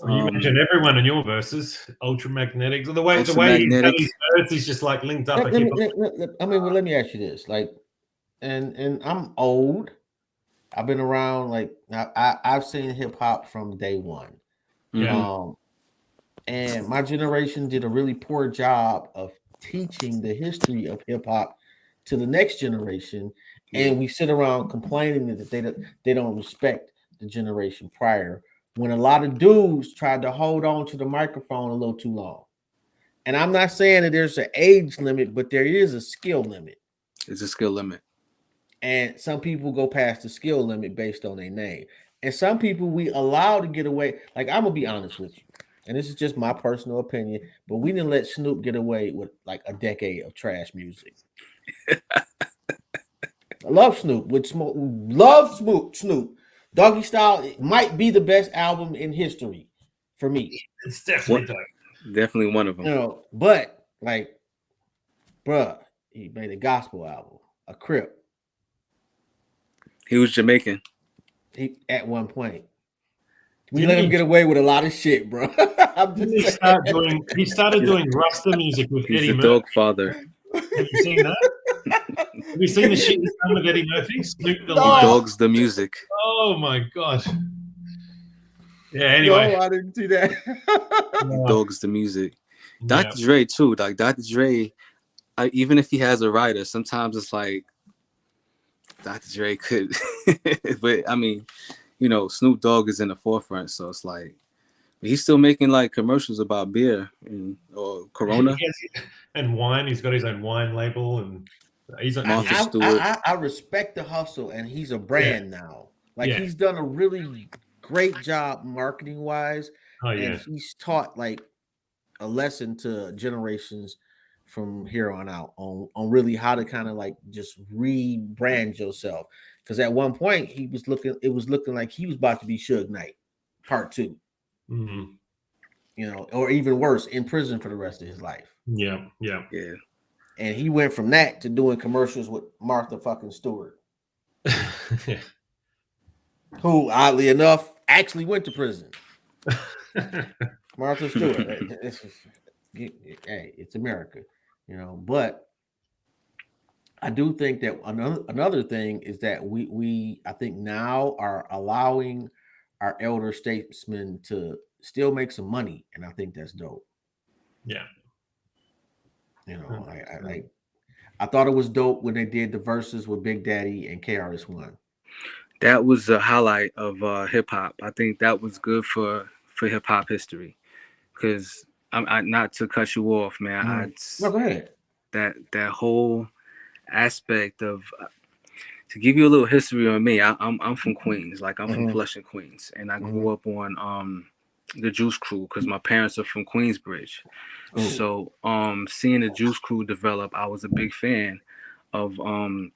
You mentioned everyone in your verses, Ultramagnetics. The way his verse is just like linked up. Let me ask you this, like, and I'm old. I've been around, like, I've seen hip hop from day one. And my generation did a really poor job of teaching the history of hip hop to the next generation, and we sit around complaining that they don't respect the generation prior. When a lot of dudes tried to hold on to the microphone a little too long. And I'm not saying that there's an age limit, but there is a skill limit. It's a skill limit. And some people go past the skill limit based on their name. And some people we allow to get away. Like, I'm going to be honest with you. And this is just my personal opinion, but we didn't let Snoop get away with like a decade of trash music. I love Snoop. Love Snoop. Doggy Style, it might be the best album in history for me. It's definitely definitely one of them. You know, but like, bruh, he made a gospel album, a Crip. He was Jamaican. He at one point. We let him get away with a lot of shit, bro. He started doing Rasta music with He's Eddie the Murphy. dog father. Have you seen that? Have you seen the shit he's done with Eddie Murphy? Snoop the He dogs the music. Oh my god. Yeah, anyway. No, I didn't see that. He dogs the music. Dr. Dre too. Like Dr. Dre, even if he has a writer, sometimes it's like Dr. Dre could but I mean, you know, Snoop Dogg is in the forefront, so it's like he's still making like commercials about beer or Corona and wine. He's got his own wine label, and he's Martha Stewart. I respect the hustle, and he's a brand now. Like he's done a really great job marketing wise, and he's taught like a lesson to generations from here on out on really how to kind of like just rebrand yourself. Because at one point it was looking like he was about to be Suge Knight Part 2. Mm-hmm. You know, or even worse, in prison for the rest of his life. Yeah. And he went from that to doing commercials with Martha fucking Stewart, who oddly enough actually went to prison. Martha Stewart. Hey, it's America, you know. But I do think that another thing is that we I think now are allowing our elder statesmen to still make some money, and I think that's dope. Yeah. You know, I thought it was dope when they did the verses with Big Daddy and KRS-One. That was a highlight of hip hop. I think that was good for hip hop history. Because I'm not to cut you off, man. No, go ahead. That whole aspect of to give you a little history on me. I'm from Queens, like I'm from Flushing, Queens, and I grew up on the Juice Crew because my parents are from Queensbridge. Ooh. So seeing the Juice Crew develop, I was a big fan of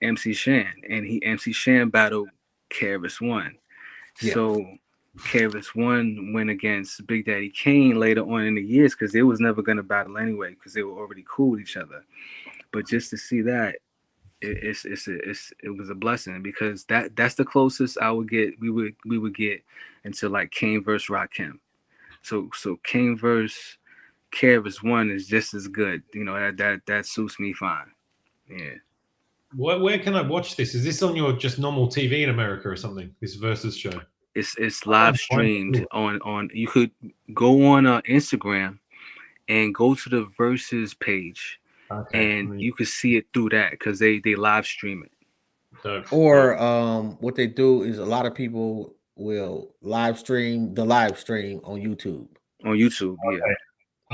MC Shan, and MC Shan battled KRS-One. Yeah. So KRS-One went against Big Daddy Kane later on in the years because they was never gonna battle anyway because they were already cool with each other. But just to see that, it was a blessing because that's the closest I would get. We would get into like Kane versus Rakim. So Kane versus KRS-One is just as good. You know, that suits me fine. Yeah. Where can I watch this? Is this on your just normal TV in America or something? This versus show. It's live streamed on. You could go on Instagram and go to the versus page, and you could see it through that because they live stream it. Or what they do is a lot of people will live stream the live stream on YouTube. On YouTube, yeah.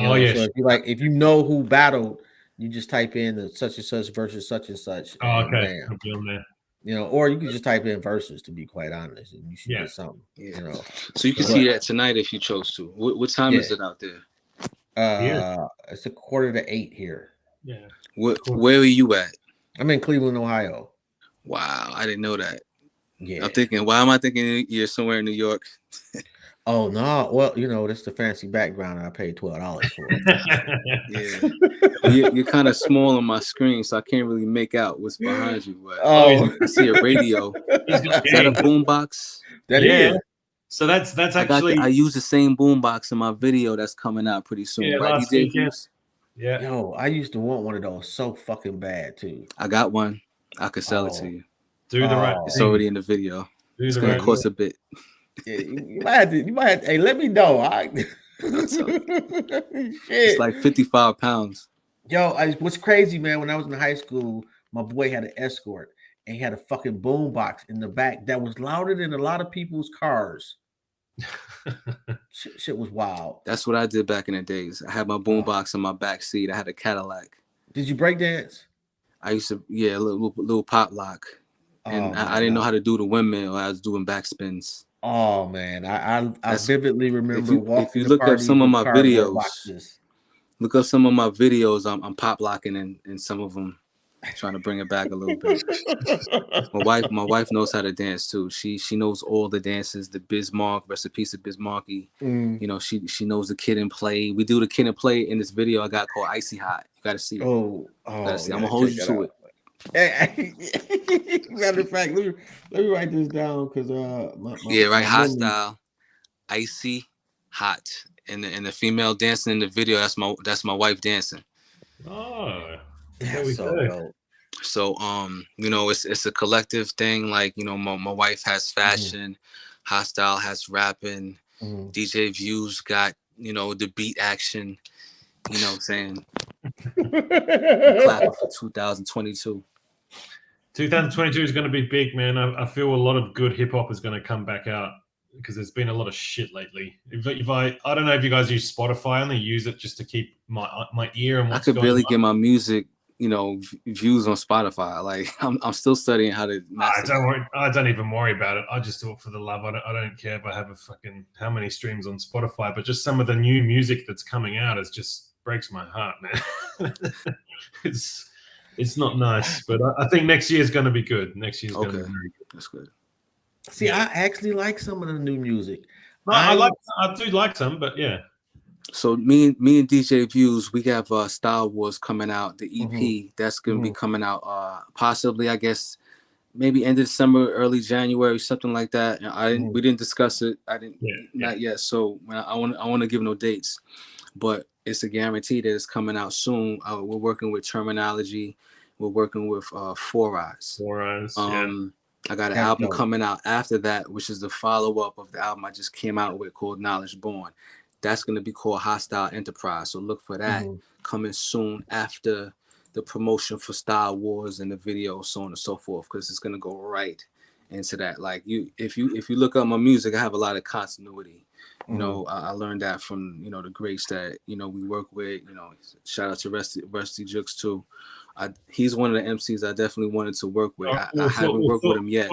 Okay. So if you know who battled, you just type in the such and such versus such and such. And bam. You know, or you can just type in versus, to be quite honest, and you should get something. Yeah. You know, so you can see that tonight if you chose to. What time is it out there? It's 7:45 here. Yeah. Where are you at? I'm in Cleveland, Ohio. Wow, I didn't know that. Yeah. I'm thinking, why am I thinking you're somewhere in New York? Oh no! Well, you know, that's the fancy background I paid $12 for. Yeah, you're kind of small on my screen, so I can't really make out what's behind you. But I see a radio. Is that a boombox? That is. So that's actually. I use the same boombox in my video that's coming out pretty soon. Yeah, right? Yeah. Yo, I used to want one of those so fucking bad too. I got one. I could sell it to you. Do the right. It's already in the video. It's gonna cost a bit. Yeah, you might have to, hey, let me know. It's like 55 pounds. Yo, what's crazy, man, when I was in high school, my boy had an Escort and he had a fucking boom box in the back that was louder than a lot of people's cars. Shit was wild. That's what I did back in the days. I had my boombox in my back seat. I had a Cadillac. Did you break dance? I used to, a little pop lock. And I didn't know how to do the windmill. I was doing backspins. Oh man, I vividly remember if you look up some of my videos, I'm pop locking in some of them, trying to bring it back a little bit. My wife knows how to dance too. She knows all the dances, the Bismarck, rest in peace of Bismarcky. You know, she knows the Kid and Play. We do the Kid and Play in this video I got called Icy Hot. You gotta see it. I'm gonna hold you to it. Hey, matter of fact, let me write this down because HASTYLE, Icy Hot, and the female dancing in the video. That's my wife dancing. Oh, that's so dope. So you know, it's a collective thing. Like, you know, my wife has fashion, HASTYLE has rapping, DJ Views got, you know, the beat action. You know what I'm saying? Clap for 2022. 2022 is going to be big, man. I feel a lot of good hip hop is going to come back out because there's been a lot of shit lately. I don't know if you guys use Spotify. I only use it just to keep my ear and what's I could barely get my music, you know, views on Spotify. Like I'm still studying how to. I don't even worry about it. I just do it for the love. I don't care if I have a fucking how many streams on Spotify, but just some of the new music that's coming out just breaks my heart, man. It's not nice, but I think next year is going to be good. Next year's going to be very good. That's good. See, I actually like some of the new music. No, I do like some, but yeah. So me and DJ Views, we have Star Wars coming out, the EP that's going to be coming out possibly, I guess, maybe end of December, early January, something like that. We didn't discuss it. Not yet. So I want to give no dates, but it's a guarantee that it's coming out soon. We're working with Terminology. We're working with Four Eyes. I got an album coming out after that, which is the follow-up of the album I just came out with called Knowledge Born. That's going to be called HASTYLE Enterprise. So look for that coming soon after the promotion for Star Wars and the video, so on and so forth, because it's going to go right into that. Like if you look up my music, I have a lot of continuity. You know, I learned that from, you know, the greats that, you know, we work with. You know, shout out to Rusty JUXX too. He's one of the MCs I definitely wanted to work with. I haven't worked with him yet.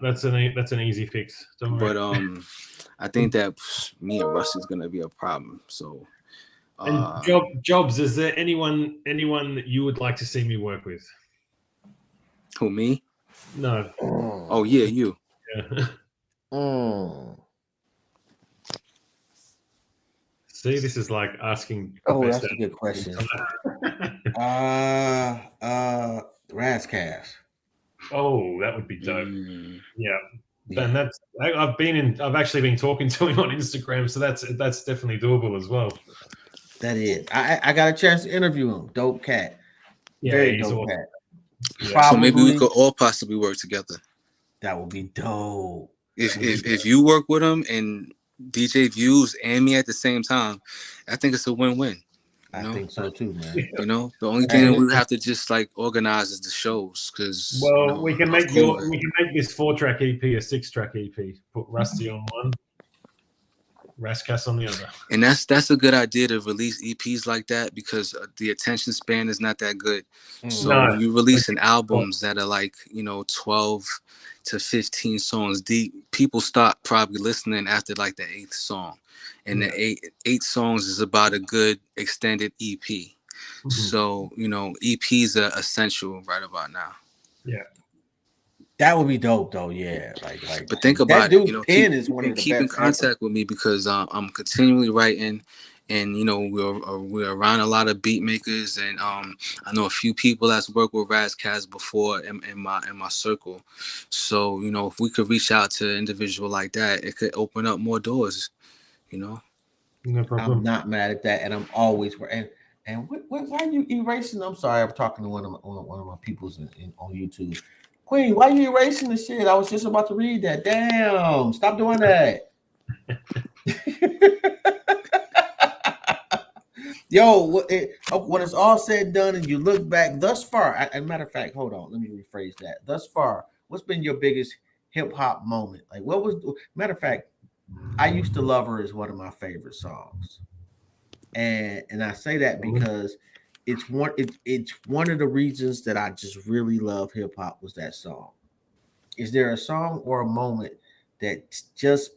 That's an easy fix. But I think that me and Rusty's gonna be a problem. So, and Jobs, is there anyone that you would like to see me work with? Who, me? No. Oh yeah, you. Yeah. See, this is like asking. Oh, that's a good question. Razzcast. Oh, that would be dope. Yeah. And I've actually been talking to him on Instagram, so that's definitely doable as well. That is. I got a chance to interview him. Dope cat. Yeah, very dope awesome. cat. Yeah. So maybe we could all possibly work together. That would be dope. If you work with him and DJ Views and me at the same time, I think it's a win-win. I think so too, man. You know, the only thing that we have to just like organize is the shows, because we can make this 4-track EP a 6-track EP. Put Rusty on one, Rascas on the other. And that's a good idea to release EPs like that, because the attention span is not that good. So when you releasing albums that are like, you know, 12 to 15 songs deep, people stop probably listening after like the 8th song. And the eight songs is about a good extended EP. So, you know, EPs are essential right about now. Yeah. That would be dope though, yeah. Like but think about it, you know, keep in contact with me, because I'm continually writing, and you know, we're around a lot of beat makers, and I know a few people that's worked with Razzcast before in my circle. So, you know, if we could reach out to an individual like that, it could open up more doors. You know, no problem. I'm not mad at that, and I'm always and why are you erasing? I'm sorry, I'm talking to one of my peoples on YouTube. Queen, why are you erasing the shit? I was just about to read that. Damn, stop doing that. Yo, when it's all said and done, and you look back thus far, as a matter of fact, hold on, let me rephrase that. Thus far, what's been your biggest hip hop moment? Like, what was? Matter of fact, I Used to Love Her is one of my favorite songs, and I say that because it's one of the reasons that I just really love hip hop was that song. Is there a song or a moment that just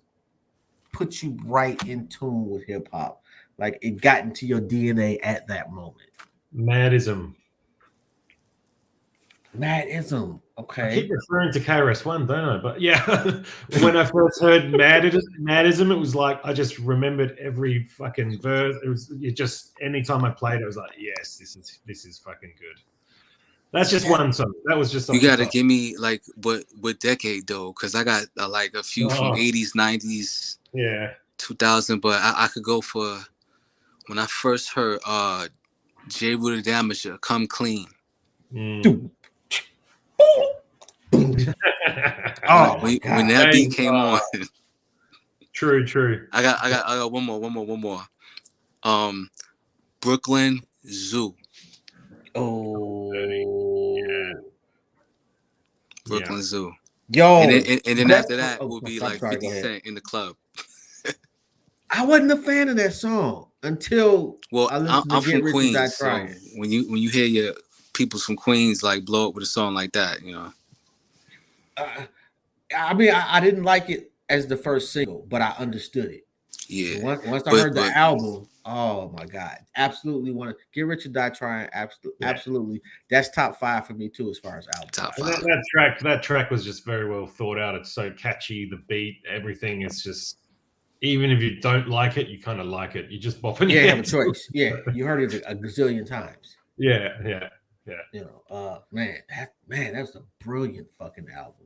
puts you right in tune with hip hop? Like it got into your DNA at that moment. Madism. Madism. I Okay. keep referring to KRS-One, don't I? But yeah, when I first heard Madism, it was like I just remembered every fucking verse. It just anytime I played it, I was like, yes, this is fucking good. That's just one song. That was just you gotta give me like what decade though, because I got like a few from 80s, 90s, 2000, but I could go for when I first heard J. Rue the Damager, Come Clean. When that beat came on. True. I got one more. Brooklyn Zoo. Brooklyn Zoo. Yo, and then after that will be like 50 Cent in the Club. I wasn't a fan of that song until I'm from Queens, so when you hear your peoples from Queens like blow up with a song like that, you know. I mean, I didn't like it as the first single, but I understood it. Yeah. Once I heard the album, oh my God, absolutely want to Get Rich or Die Trying. Absolutely, that's top 5 for me too, as far as album. Top 5. That track was just very well thought out. It's so catchy. The beat, everything is just. Even if you don't like it, you kind of like it. You just bop in. Yeah, you have a choice. Yeah, you heard it a gazillion times. Yeah. You know, man, that was a brilliant fucking album.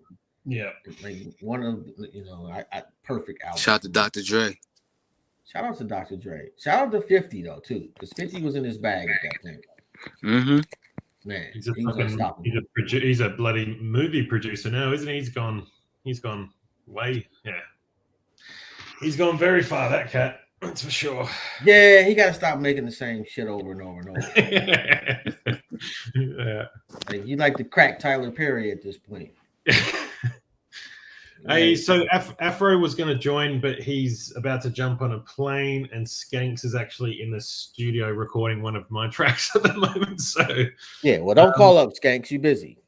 Yeah, like one of perfect album. Shout out to Dr. Dre. Shout out to Dr. Dre. Shout out to 50 though too, because 50 was in his bag at that point. Mm-hmm. Man, he's a bloody movie producer now, isn't he? He's gone way. Yeah, he's gone very far. That cat, that's for sure. Yeah, he got to stop making the same shit over and over and over. Yeah, like you like the crack Tyler Perry at this point. Hey, so Afro was going to join, but he's about to jump on a plane, and Skanks is actually in the studio recording one of my tracks at the moment. So yeah, well, don't call up Skanks. You busy?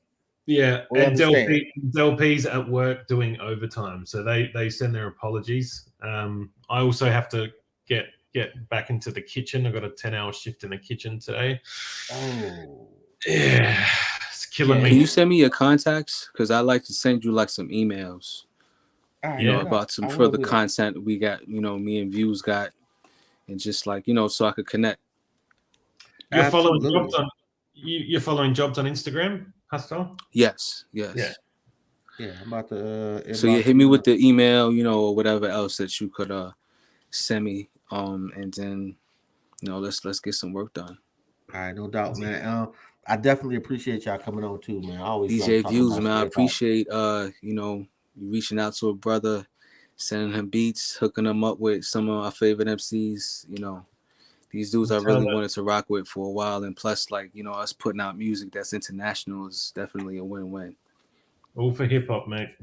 Yeah, and Del P's at work doing overtime, so they send their apologies. I also have to get back into the kitchen. I've got a 10-hour shift in the kitchen today. Oh, yeah. Killing me. Can you send me your contacts? Because I'd like to send you like some emails, about some further content we got, me and Views got, and just like, so I could connect. You're following jobs on Instagram, HASTYLE? Yes. Yeah, I'm about to. So hit me with the email, or whatever else that you could send me, and then, let's get some work done. All right, no doubt, man. I definitely appreciate y'all coming on too, man. I always DJ Views, man. I appreciate you reaching out to a brother, sending him beats, hooking him up with some of our favorite MCs. These dudes I really wanted to rock with for a while, and plus, like, us putting out music that's international is definitely a win-win. All for hip hop, mate.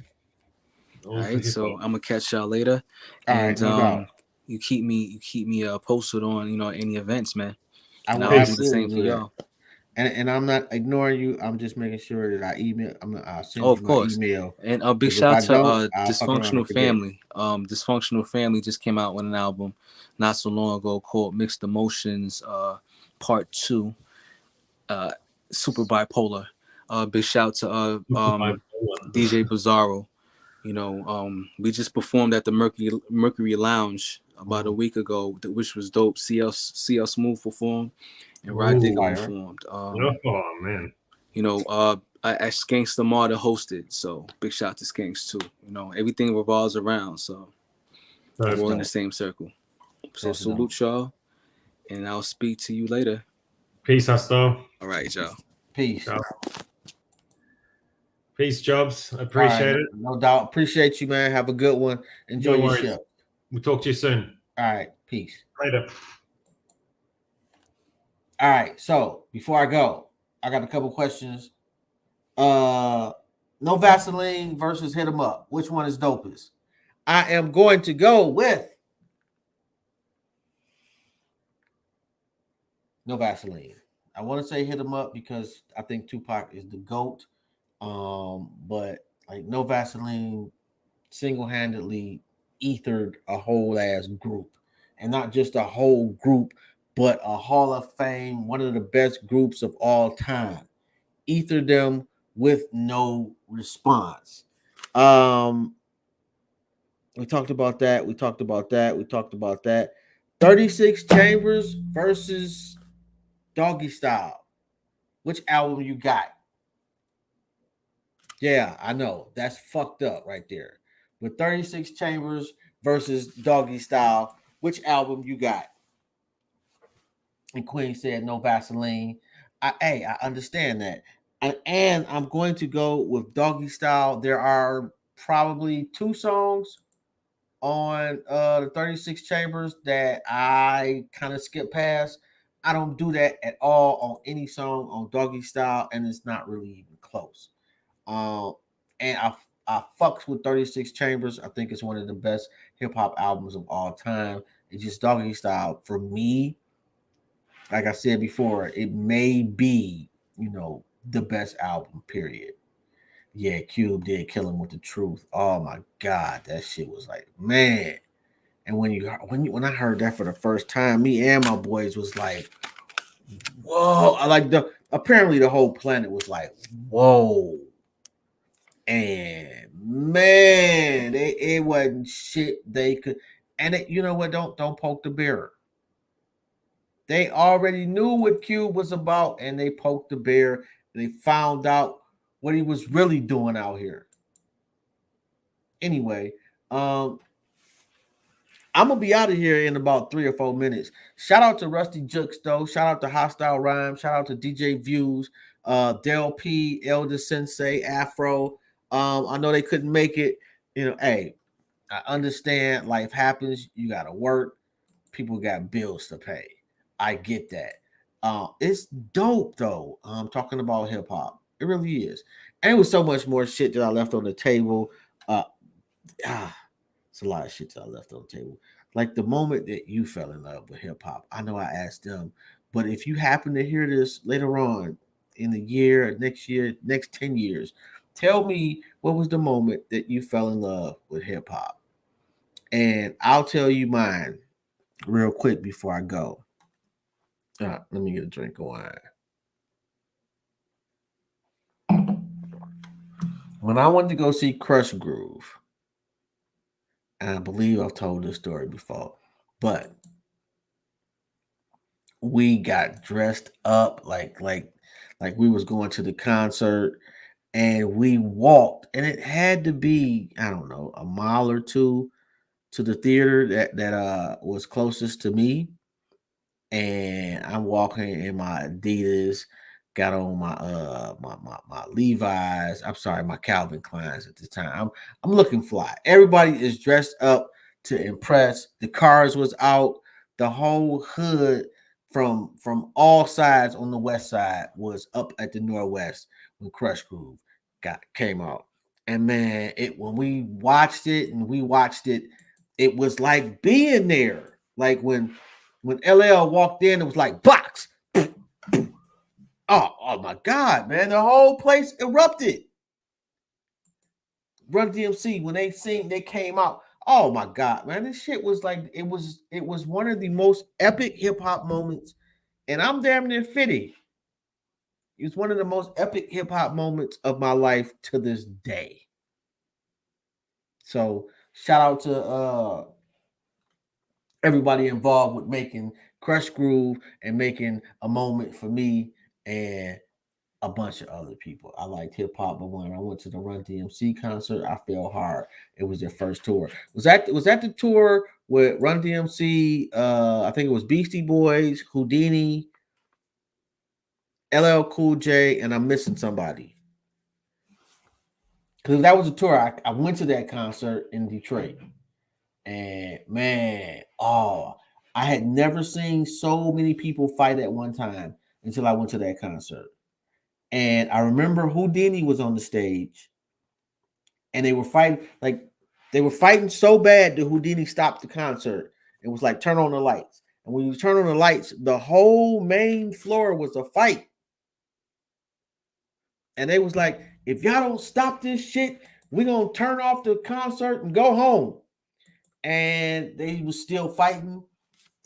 All right, so I'm gonna catch y'all later, and you keep me posted on any events, man. I will do the same for y'all. And I'm not ignoring you. I'm just making sure that I email. I'll send you my email. And a big shout out to Dysfunctional Family. Dysfunctional Family just came out with an album not so long ago called Mixed Emotions Part 2. Super Bipolar. Big shout to DJ Bizarro. We just performed at the Mercury Lounge about a week ago, which was dope. CL Smooth performed. And Rod Digger performed. Oh man! I Skanks the Martyr hosted, so big shout out to Skanks too. Everything revolves around, so we're all in the same circle. So salute y'all, and I'll speak to you later. Peace, HASTYLE. All right, y'all. Peace. Peace, Jobs. I appreciate it. No doubt. Appreciate you, man. Have a good one. Enjoy your show. We'll talk to you soon. All right. Peace. Later. All right, so before I go, I got a couple questions. No Vaseline versus Hit 'Em Up. Which one is dopest? I am going to go with No Vaseline. I want to say hit him up because I think Tupac is the GOAT. But like No Vaseline single-handedly ethered a whole ass group. And not just a whole group, but a Hall of Fame, one of the best groups of all time. Ethered them with no response. We talked about that. We talked about that. We talked about that. 36 Chambers versus Doggy Style. Which album you got? Yeah, I know. That's fucked up right there. With 36 Chambers versus Doggy Style, which album you got? And Queen said No Vaseline. I understand that. And I'm going to go with Doggy Style. There are probably 2 songs on the 36 Chambers that I kind of skip past. I don't do that at all on any song on Doggy Style, and it's not really even close. And I fucks with 36 Chambers. I think it's one of the best hip hop albums of all time. It's just Doggy Style for me. Like I said before, it may be, the best album, period. Yeah, Cube did kill him with the truth. Oh my God, that shit was like, man. And when I heard that for the first time, me and my boys was like, whoa. Apparently the whole planet was like, whoa. And man, it wasn't shit they could. And you know what? Don't poke the bear. They already knew what Cube was about, and they poked the bear. And they found out what he was really doing out here. Anyway, I'm gonna be out of here in about 3 or 4 minutes. Shout out to Rusty JUXX though. Shout out to Hostile Rhyme. Shout out to DJ Views, DELL P, Elder Sensei, Afro. I know they couldn't make it. Hey, I understand life happens. You gotta work. People got bills to pay. I get that. It's dope though. I'm talking about hip hop. It really is. And it was so much more shit that I left on the table. It's a lot of shit that I left on the table. Like the moment that you fell in love with hip hop. I know I asked them, but if you happen to hear this later on in the year, next 10 years, tell me what was the moment that you fell in love with hip hop. And I'll tell you mine real quick before I go. Let me get a drink of wine. When I wanted to go see Crush Groove, and I believe I've told this story before, but we got dressed up like we was going to the concert, and we walked, and it had to be, I don't know, a mile or 2 to the theater that was closest to me. And I'm walking in my Adidas, got on my Levi's. I'm sorry, my Calvin Kleins at the time. I'm looking fly. Everybody is dressed up to impress. The cars was out. The whole hood from all sides on the west side was up at the northwest when Crush Groove came out. And man, when we watched it, it was like being there. Like when LL walked in, it was like box. Oh my God, man. The whole place erupted. Run DMC, when they came out. Oh my God, man. This shit was like, it was one of the most epic hip-hop moments. And I'm damn near 50. It was one of the most epic hip-hop moments of my life to this day. So shout out to everybody involved with making Crush Groove and making a moment for me and a bunch of other people. I liked hip hop, but when I went to the Run DMC concert, I fell hard. It was their first tour. Was that the tour with Run DMC? I think it was Beastie Boys, Houdini, LL Cool J, and I'm missing somebody. Because that was a tour. I went to that concert in Detroit. And man, I had never seen so many people fight at one time until I went to that concert. And I remember Houdini was on the stage and they were fighting, like They were fighting so bad that Houdini stopped the concert. It was like, turn on the lights. And when you turn on the lights, the whole main floor was a fight. And they was like, if y'all don't stop this shit, we're going to turn off the concert and go home. And they was still fighting.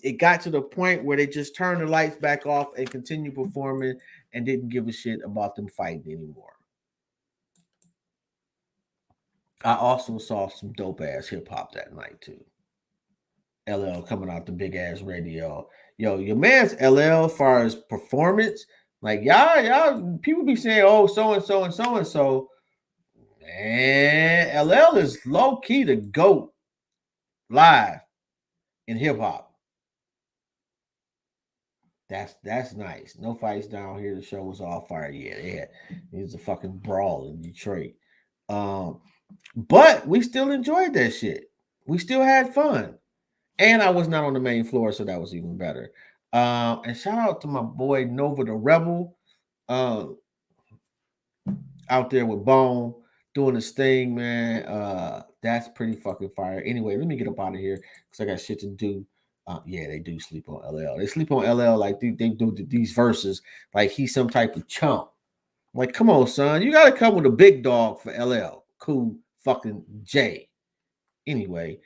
It got to the point where they just turned the lights back off and continued performing and didn't give a shit about them fighting anymore. I also saw some dope ass hip hop that night too. LL coming out the big ass radio. Yo, your man's LL as far as performance, like y'all people be saying, oh, so and so and so and so. Man, LL is low key the GOAT live in hip hop. That's nice. No fights down here. The show was all fire. Yeah, it was a fucking brawl in Detroit. But we still enjoyed that shit. We still had fun. And I was not on the main floor, so that was even better. And shout out to my boy Nova the Rebel. Out there with Bone doing his thing, man. That's pretty fucking fire. Anyway, let me get up out of here because I got shit to do. Yeah, they do sleep on LL. They sleep on LL like they do these verses like he's some type of chump. Like, come on, son. You got to come with a big dog for LL. Cool fucking J. Anyway,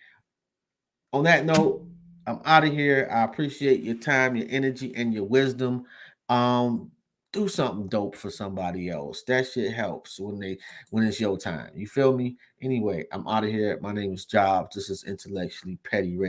on that note, I'm out of here. I appreciate your time, your energy, and your wisdom. Do something dope for somebody else. That shit helps when it's your time. You feel me? Anyway, I'm out of here. My name is Jobs. This is Intellectually Petty Radio.